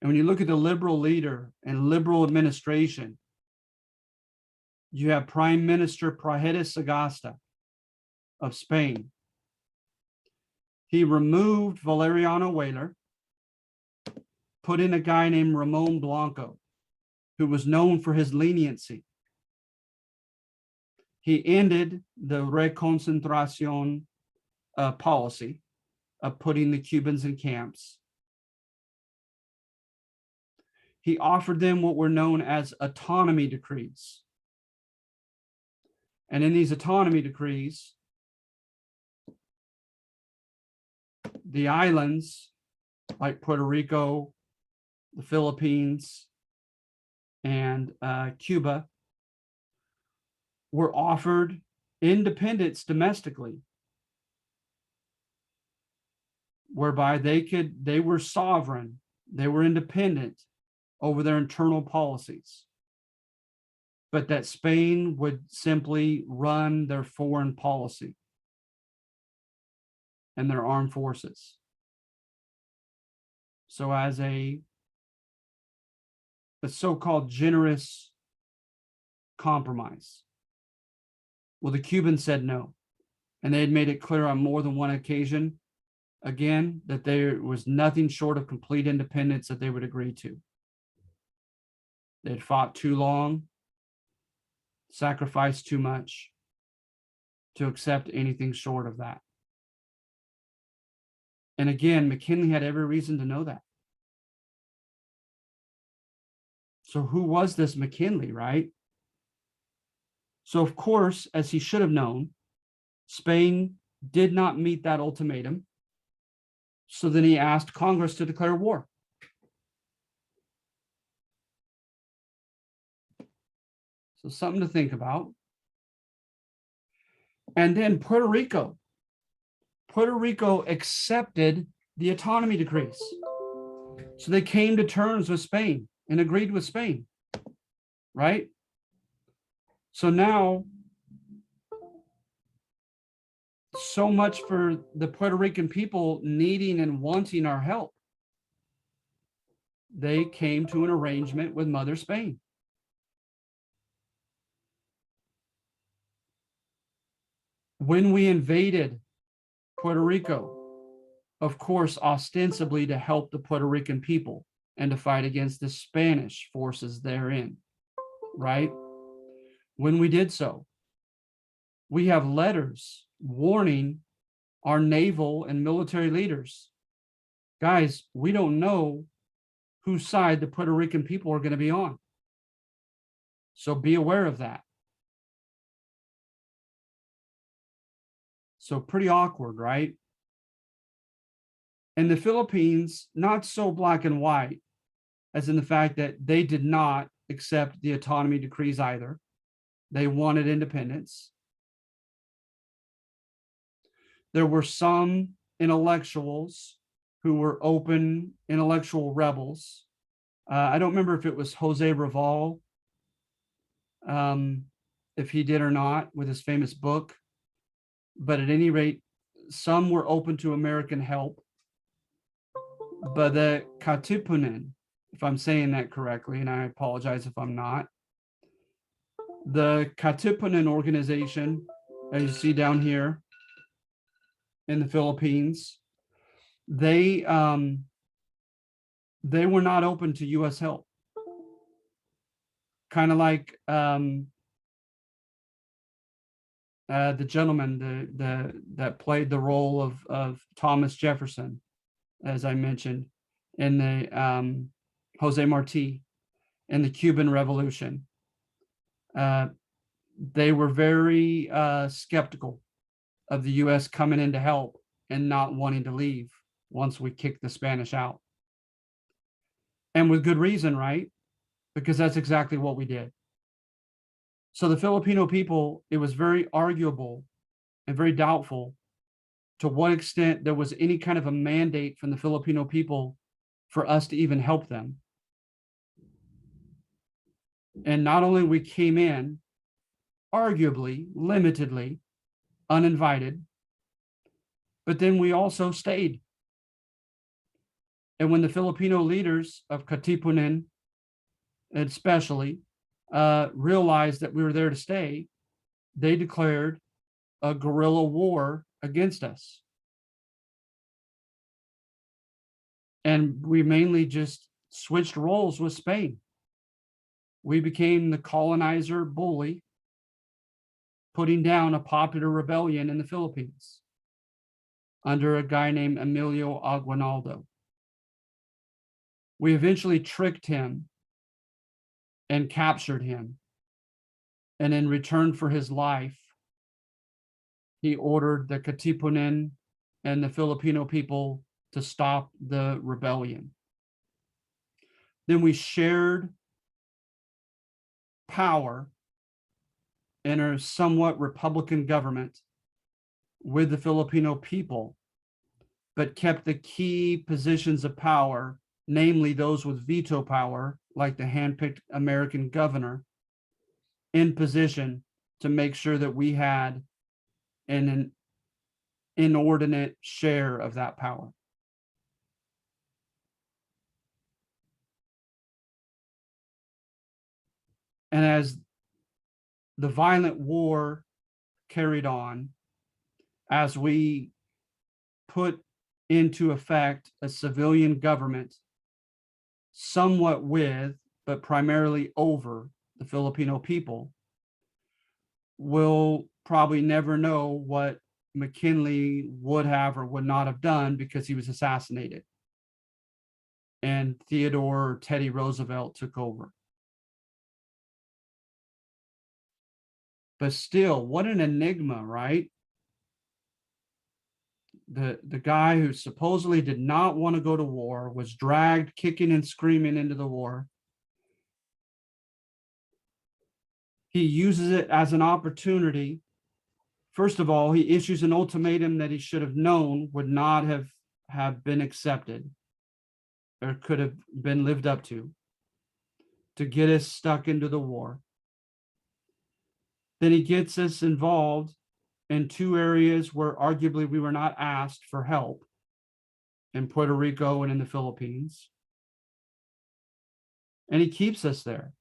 And when you look at the liberal leader and liberal administration, you have Prime Minister Prajedes Sagasta of Spain. He removed Valeriano Weyler, put in a guy named Ramon Blanco, who was known for his leniency. He ended the reconcentración policy of putting the Cubans in camps. He offered them what were known as autonomy decrees. And in these autonomy decrees, the islands like Puerto Rico, the Philippines, and Cuba were offered independence domestically, whereby they were sovereign, they were independent over their internal policies, but that Spain would simply run their foreign policy and their armed forces. So as a so-called generous compromise. Well, the Cubans said no, and they had made it clear on more than one occasion, again, that there was nothing short of complete independence that they would agree to. They had fought too long, sacrificed too much to accept anything short of that. And again, McKinley had every reason to know that. So who was this McKinley, right? So of course, as he should have known, Spain did not meet that ultimatum. So then he asked Congress to declare war. So something to think about. And then Puerto Rico. Puerto Rico accepted the autonomy decrees. So they came to terms with Spain and agreed with Spain, right? So now, so much for the Puerto Rican people needing and wanting our help. They came to an arrangement with Mother Spain. When we invaded Puerto Rico, of course, ostensibly to help the Puerto Rican people and to fight against the Spanish forces therein, right? When we did so, we have letters warning our naval and military leaders, guys, we don't know whose side the Puerto Rican people are going to be on. So be aware of that. So pretty awkward, right? And the Philippines, not so black and white, as in the fact that they did not accept the autonomy decrees either. They wanted independence. There were some intellectuals who were open intellectual rebels. I don't remember if it was Jose Raval, if he did or not with his famous book, but at any rate, some were open to American help. But the Katipunan, if I'm saying that correctly, and I apologize if I'm not, the Katipunan organization, as you see down here in the Philippines, they were not open to U.S. help. Kind of like the gentleman that played the role of Thomas Jefferson, as I mentioned, in the Jose Marti in the Cuban Revolution. They were very skeptical of the U.S. coming in to help and not wanting to leave once we kicked the Spanish out. And with good reason, right? Because that's exactly what we did. So the Filipino people, it was very arguable and very doubtful to what extent there was any kind of a mandate from the Filipino people for us to even help them. And not only we came in, arguably, limitedly, uninvited, but then we also stayed. And when the Filipino leaders of Katipunan, especially, realized that we were there to stay, they declared a guerrilla war against us. And we mainly just switched roles with Spain. We became the colonizer bully, putting down a popular rebellion in the Philippines under a guy named Emilio Aguinaldo. We eventually tricked him and captured him. And in return for his life, he ordered the Katipunan and the Filipino people to stop the rebellion. Then we shared power in a somewhat Republican government with the Filipino people, but kept the key positions of power, namely those with veto power, like the handpicked American governor, in position to make sure that we had an inordinate share of that power. And as the violent war carried on, as we put into effect a civilian government, somewhat with, but primarily over the Filipino people, we'll probably never know what McKinley would have or would not have done because he was assassinated. And Theodore Teddy Roosevelt took over. But still, what an enigma, right? The guy who supposedly did not want to go to war was dragged kicking and screaming into the war. He uses it as an opportunity. First of all, he issues an ultimatum that he should have known would not have been accepted or could have been lived up to get us stuck into the war. Then he gets us involved in two areas where arguably we were not asked for help, in Puerto Rico and in the Philippines. And he keeps us there.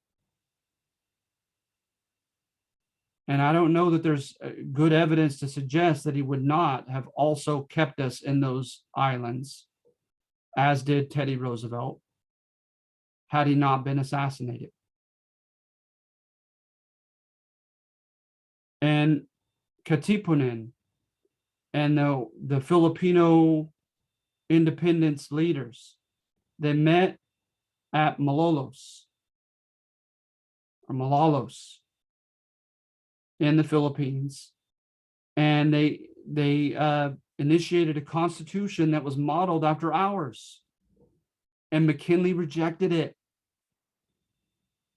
And I don't know that there's good evidence to suggest that he would not have also kept us in those islands, as did Teddy Roosevelt, had he not been assassinated. And Katipunan and the Filipino independence leaders, they met at Malolos in the Philippines, and they initiated a constitution that was modeled after ours, and McKinley rejected it,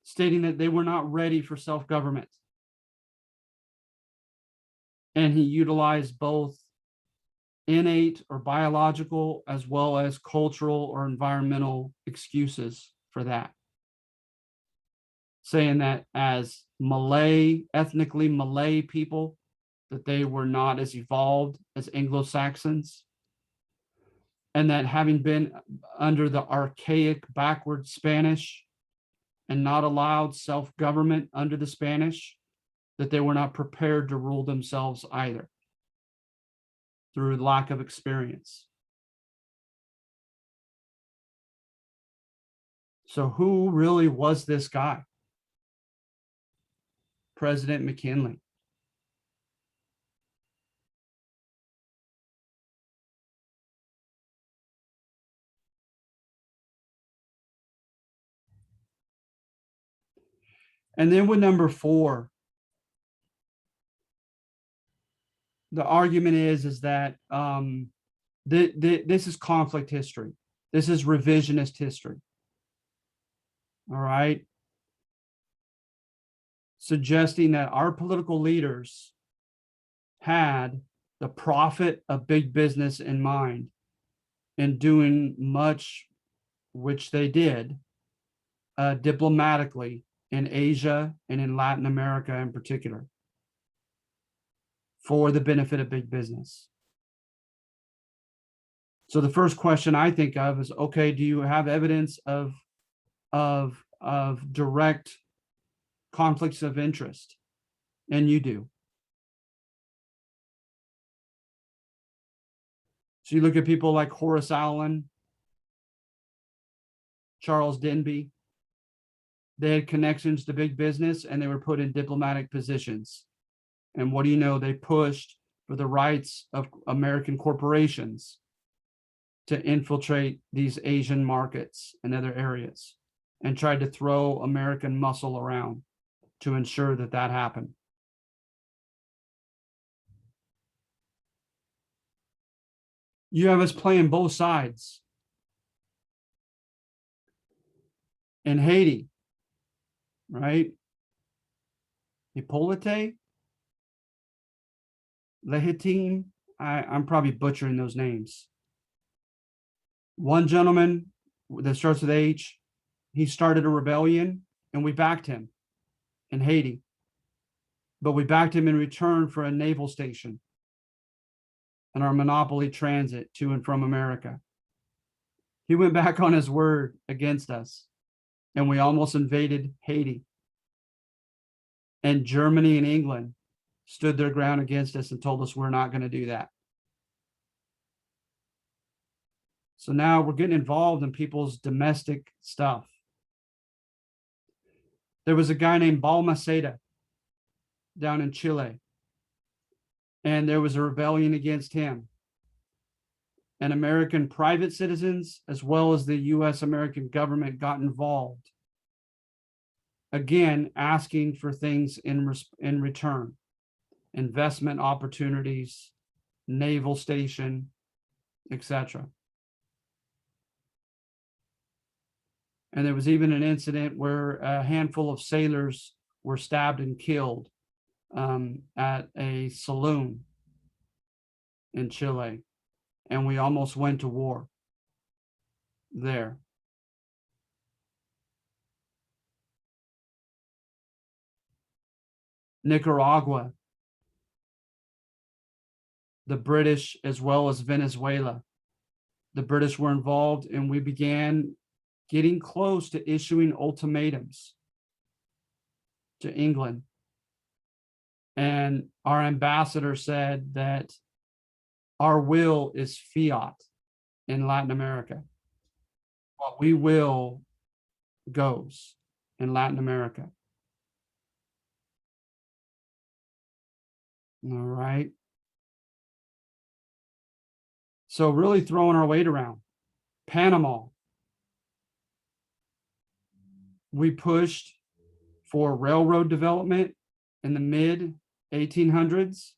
stating that they were not ready for self-government. And he utilized both innate or biological as well as cultural or environmental excuses for that, saying that as Malay, ethnically Malay people, that they were not as evolved as Anglo-Saxons, and that having been under the archaic backward Spanish and not allowed self-government under the Spanish, that they were not prepared to rule themselves either through lack of experience. So who really was this guy? President McKinley. And then with number 4, the argument is that this is conflict history. This is revisionist history. All right. Suggesting that our political leaders had the profit of big business in mind in doing much, which they did, diplomatically in Asia and in Latin America in particular, for the benefit of big business. So the first question I think of is, okay, do you have evidence of direct conflicts of interest? And you do. So you look at people like Horace Allen, Charles Denby. They had connections to big business and they were put in diplomatic positions. And what do you know? They pushed for the rights of American corporations to infiltrate these Asian markets and other areas, and tried to throw American muscle around to ensure that that happened. You have us playing both sides. In Haiti, right? Hippolyte, Legitime, I'm probably butchering those names. One gentleman that starts with H, he started a rebellion and we backed him in Haiti. But we backed him in return for a naval station and our monopoly transit to and from America. He went back on his word against us, and we almost invaded Haiti. And Germany and England stood their ground against us and told us we're not going to do that. So now we're getting involved in people's domestic stuff. There was a guy named Balmaceda down in Chile, and there was a rebellion against him. And American private citizens, as well as the US American government, got involved. Again, asking for things in return. Investment opportunities, naval station, etc. And there was even an incident where a handful of sailors were stabbed and killed at a saloon in Chile, and we almost went to war there. Nicaragua, the British, as well as Venezuela. The British were involved, and we began getting close to issuing ultimatums to England. And our ambassador said that our will is fiat in Latin America. What we will goes in Latin America. All right. So really throwing our weight around. Panama. We pushed for railroad development in the mid 1800s.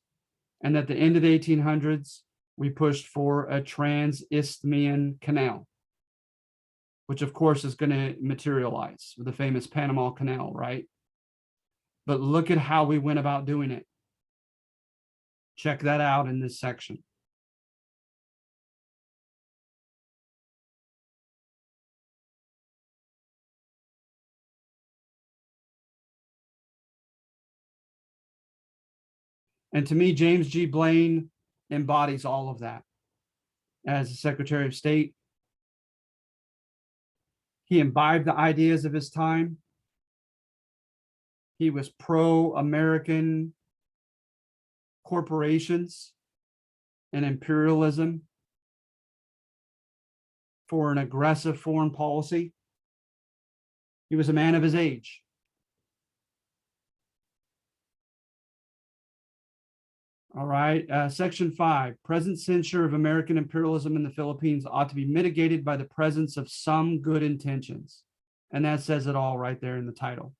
And at the end of the 1800s, we pushed for a trans-Isthmian canal, which of course is going to materialize with the famous Panama Canal, right? But look at how we went about doing it. Check that out in this section. And to me, James G. Blaine embodies all of that. As the Secretary of State, he imbibed the ideas of his time. He was pro-American corporations and imperialism for an aggressive foreign policy. He was a man of his age. All right, Section 5, present censure of American imperialism in the Philippines ought to be mitigated by the presence of some good intentions. And that says it all right there in the title.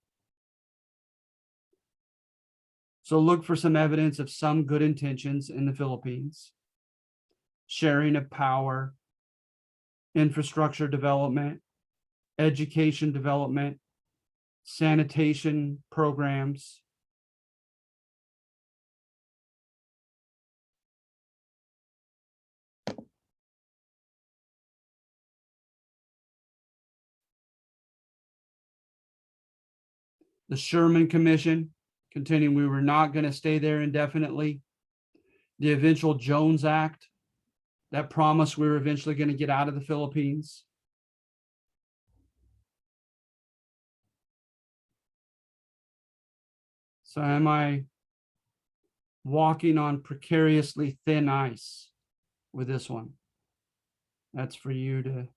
So look for some evidence of some good intentions in the Philippines. Sharing of power, infrastructure development, education development, sanitation programs. The Sherman Commission, continuing, we were not going to stay there indefinitely. The eventual Jones Act, that promised we were eventually going to get out of the Philippines. So am I walking on precariously thin ice with this one? That's for you to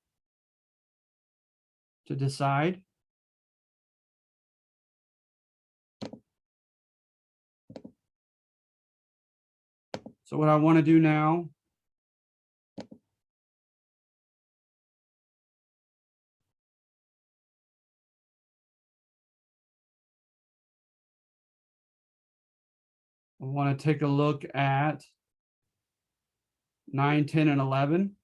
decide. So what I want to do now I want to take a look at 9, 10, and 11.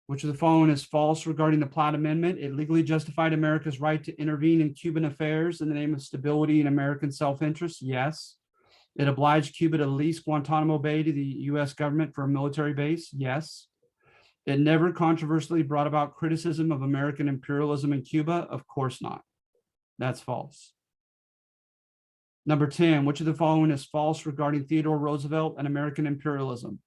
Which of the following is false regarding the Platt Amendment? It legally justified America's right to intervene in Cuban affairs in the name of stability and American self-interest. Yes. It obliged Cuba to lease Guantanamo Bay to the U.S. government for a military base. Yes. It never controversially brought about criticism of American imperialism in Cuba. Of course not. That's false. Number 10, which of the following is false regarding Theodore Roosevelt and American imperialism?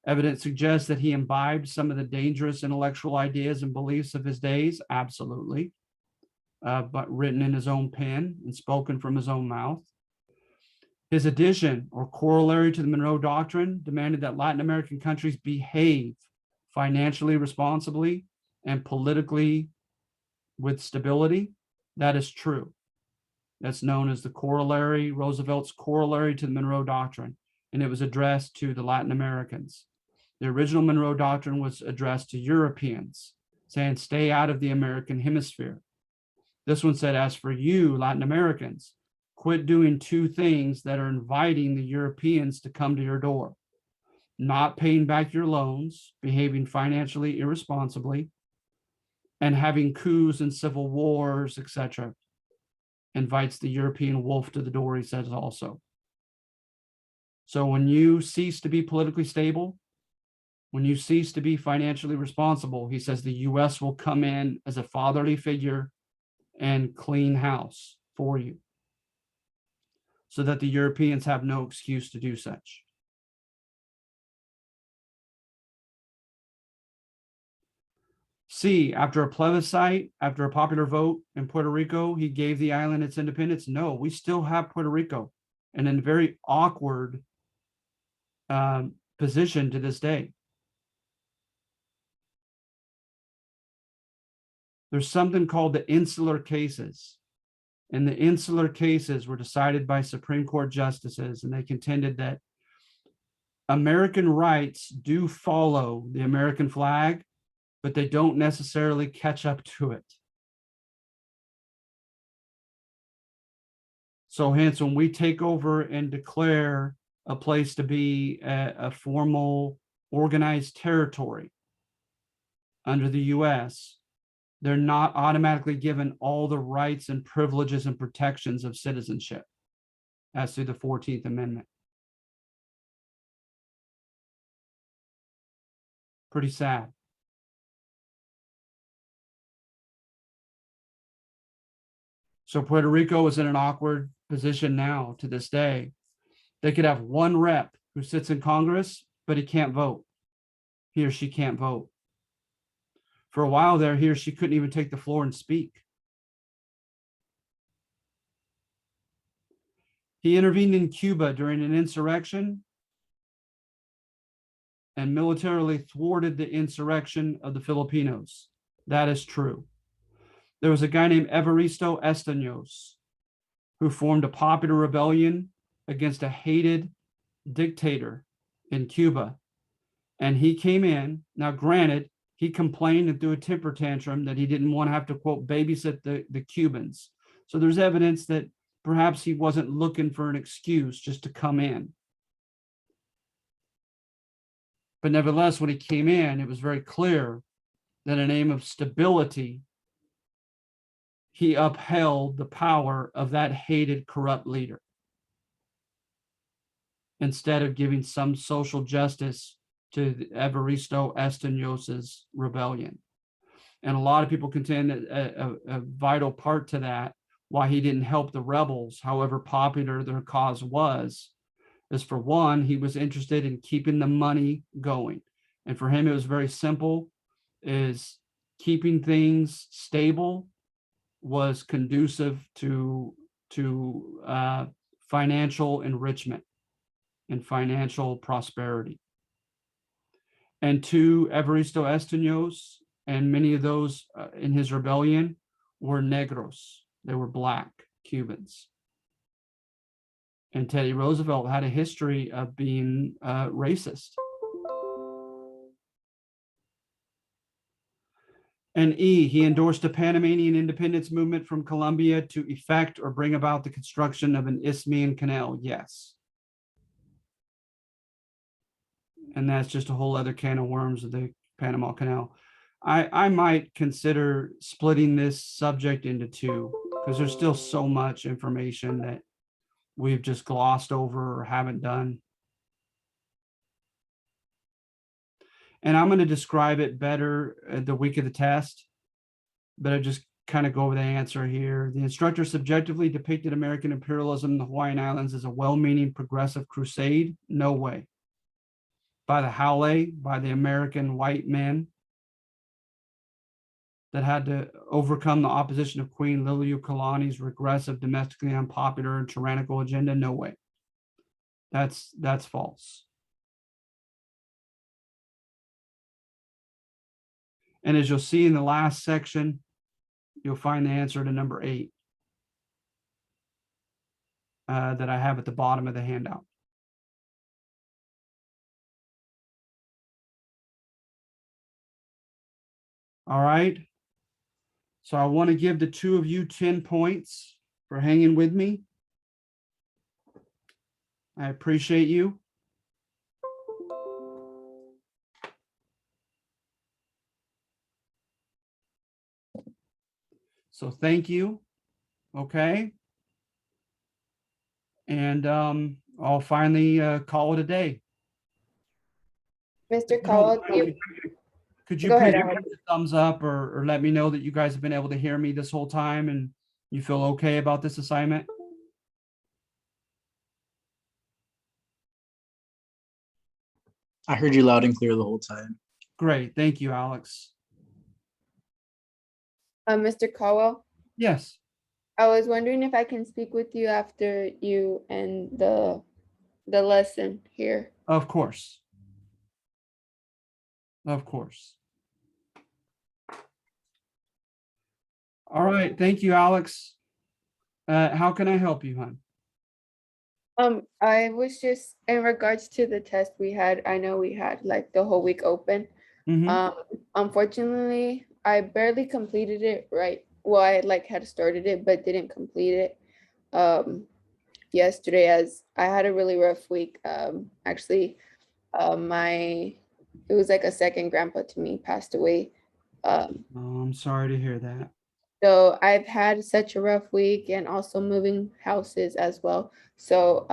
Evidence suggests that he imbibed some of the dangerous intellectual ideas and beliefs of his days. Absolutely. But written in his own pen and spoken from his own mouth. His addition or corollary to the Monroe Doctrine demanded that Latin American countries behave financially responsibly and politically with stability. That is true. That's known as the corollary, Roosevelt's corollary to the Monroe Doctrine, and it was addressed to the Latin Americans. The original Monroe Doctrine was addressed to Europeans, saying stay out of the American hemisphere. This one said, as for you, Latin Americans, quit doing two things that are inviting the Europeans to come to your door. Not paying back your loans, behaving financially irresponsibly, and having coups and civil wars, etc. invites the European wolf to the door, he says also. So when you cease to be politically stable, when you cease to be financially responsible, he says the US will come in as a fatherly figure and clean house for you, so that the Europeans have no excuse to do such. C, after a plebiscite, after a popular vote in Puerto Rico, he gave the island its independence. No, we still have Puerto Rico, and in a very awkward position to this day. There's something called the insular cases, and the insular cases were decided by Supreme Court justices, and they contended that American rights do follow the American flag, but they don't necessarily catch up to it. So hence, when we take over and declare a place to be a formal organized territory under the US, they're not automatically given all the rights and privileges and protections of citizenship as to the 14th Amendment. Pretty sad. So Puerto Rico is in an awkward position now to this day. They could have one rep who sits in Congress, but he can't vote. He or she can't vote. For a while there, he or she couldn't even take the floor and speak. He intervened in Cuba during an insurrection and militarily thwarted the insurrection of the Filipinos. That is true. There was a guy named Evaristo Estaños who formed a popular rebellion against a hated dictator in Cuba. And he came in. Now, granted, he complained and threw a temper tantrum that he didn't want to have to, quote, babysit the Cubans. So there's evidence that perhaps he wasn't looking for an excuse just to come in. But nevertheless, when he came in, it was very clear that in the name of stability, he upheld the power of that hated, corrupt leader, instead of giving some social justice to Evaristo Estaños's rebellion. And a lot of people contend that a vital part to that, why he didn't help the rebels, however popular their cause was, is for one, he was interested in keeping the money going. And for him, it was very simple, is keeping things stable was conducive to financial enrichment and financial prosperity. And two, Evaristo Estaños and many of those in his rebellion were negros. They were black Cubans. And Teddy Roosevelt had a history of being racist. And E, he endorsed the Panamanian independence movement from Colombia to effect or bring about the construction of an Isthmian canal. Yes. And that's just a whole other can of worms of the Panama Canal. I might consider splitting this subject into two, because there's still so much information that we've just glossed over or haven't done. And I'm going to describe it better the week of the test, but I just kind of go over the answer here. The instructor subjectively depicted American imperialism in the Hawaiian Islands as a well-meaning progressive crusade. No way. By the Haole, by the American white men that had to overcome the opposition of Queen Liliuokalani's regressive, domestically unpopular, and tyrannical agenda. No way. That's false. And as you'll see in the last section, you'll find the answer to number 8 that I have at the bottom of the handout. All right. So I want to give the two of you 10 points for hanging with me. I appreciate you. So thank you. Okay. and I'll finally call it a day. Mr. Cowell, Could you go please ahead, give Alex. me a thumbs up or let me know that you guys have been able to hear me this whole time and you feel okay about this assignment? I heard you loud and clear the whole time. Great. Thank you, Alex. Mr. Cowell, Yes, I was wondering if I can speak with you after you end the lesson here. of course. Of course. All right. Thank you, Alex. How can I help you, hon? I was just in regards to the test we had. I know we had like the whole week open. Mhm. Unfortunately, I barely completed it right. Well, I like had started it, but didn't complete it yesterday as I had a really rough week. Actually, it was like a second grandpa to me passed away. Um, Oh, I'm sorry to hear that. so I've had such a rough week and also moving houses as well. So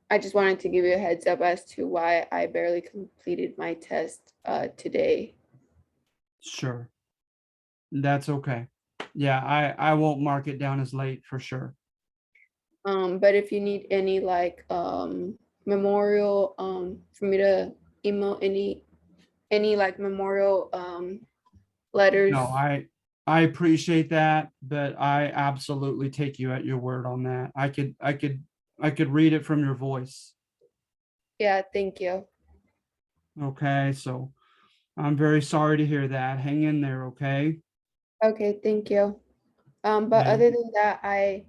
I just wanted to give you a heads up as to why I barely completed my test today. Sure. That's okay. Yeah, I won't mark it down as late for sure. But if you need any like memorial for me to email any like memorial letters. No, I appreciate that, but I absolutely take you at your word on that. I could read it from your voice. Yeah, thank you. Okay, so I'm very sorry to hear that. Hang in there, okay? Okay, thank you. But Yeah. other than that, I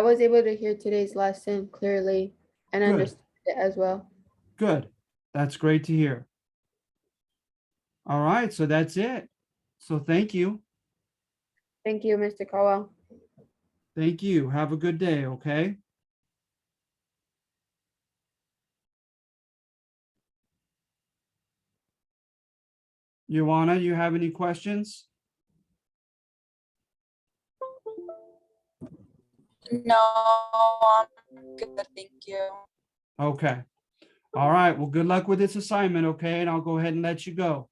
was able to hear today's lesson clearly and Good, understand it as well. good. That's great to hear. All right, so that's it. So thank you. Thank you, Mr. Caldwell. Thank you. Have a good day, okay? Joanna, you have any questions? No, I'm good, thank you. Okay. All right. Well, good luck with this assignment, okay? And I'll go ahead and let you go.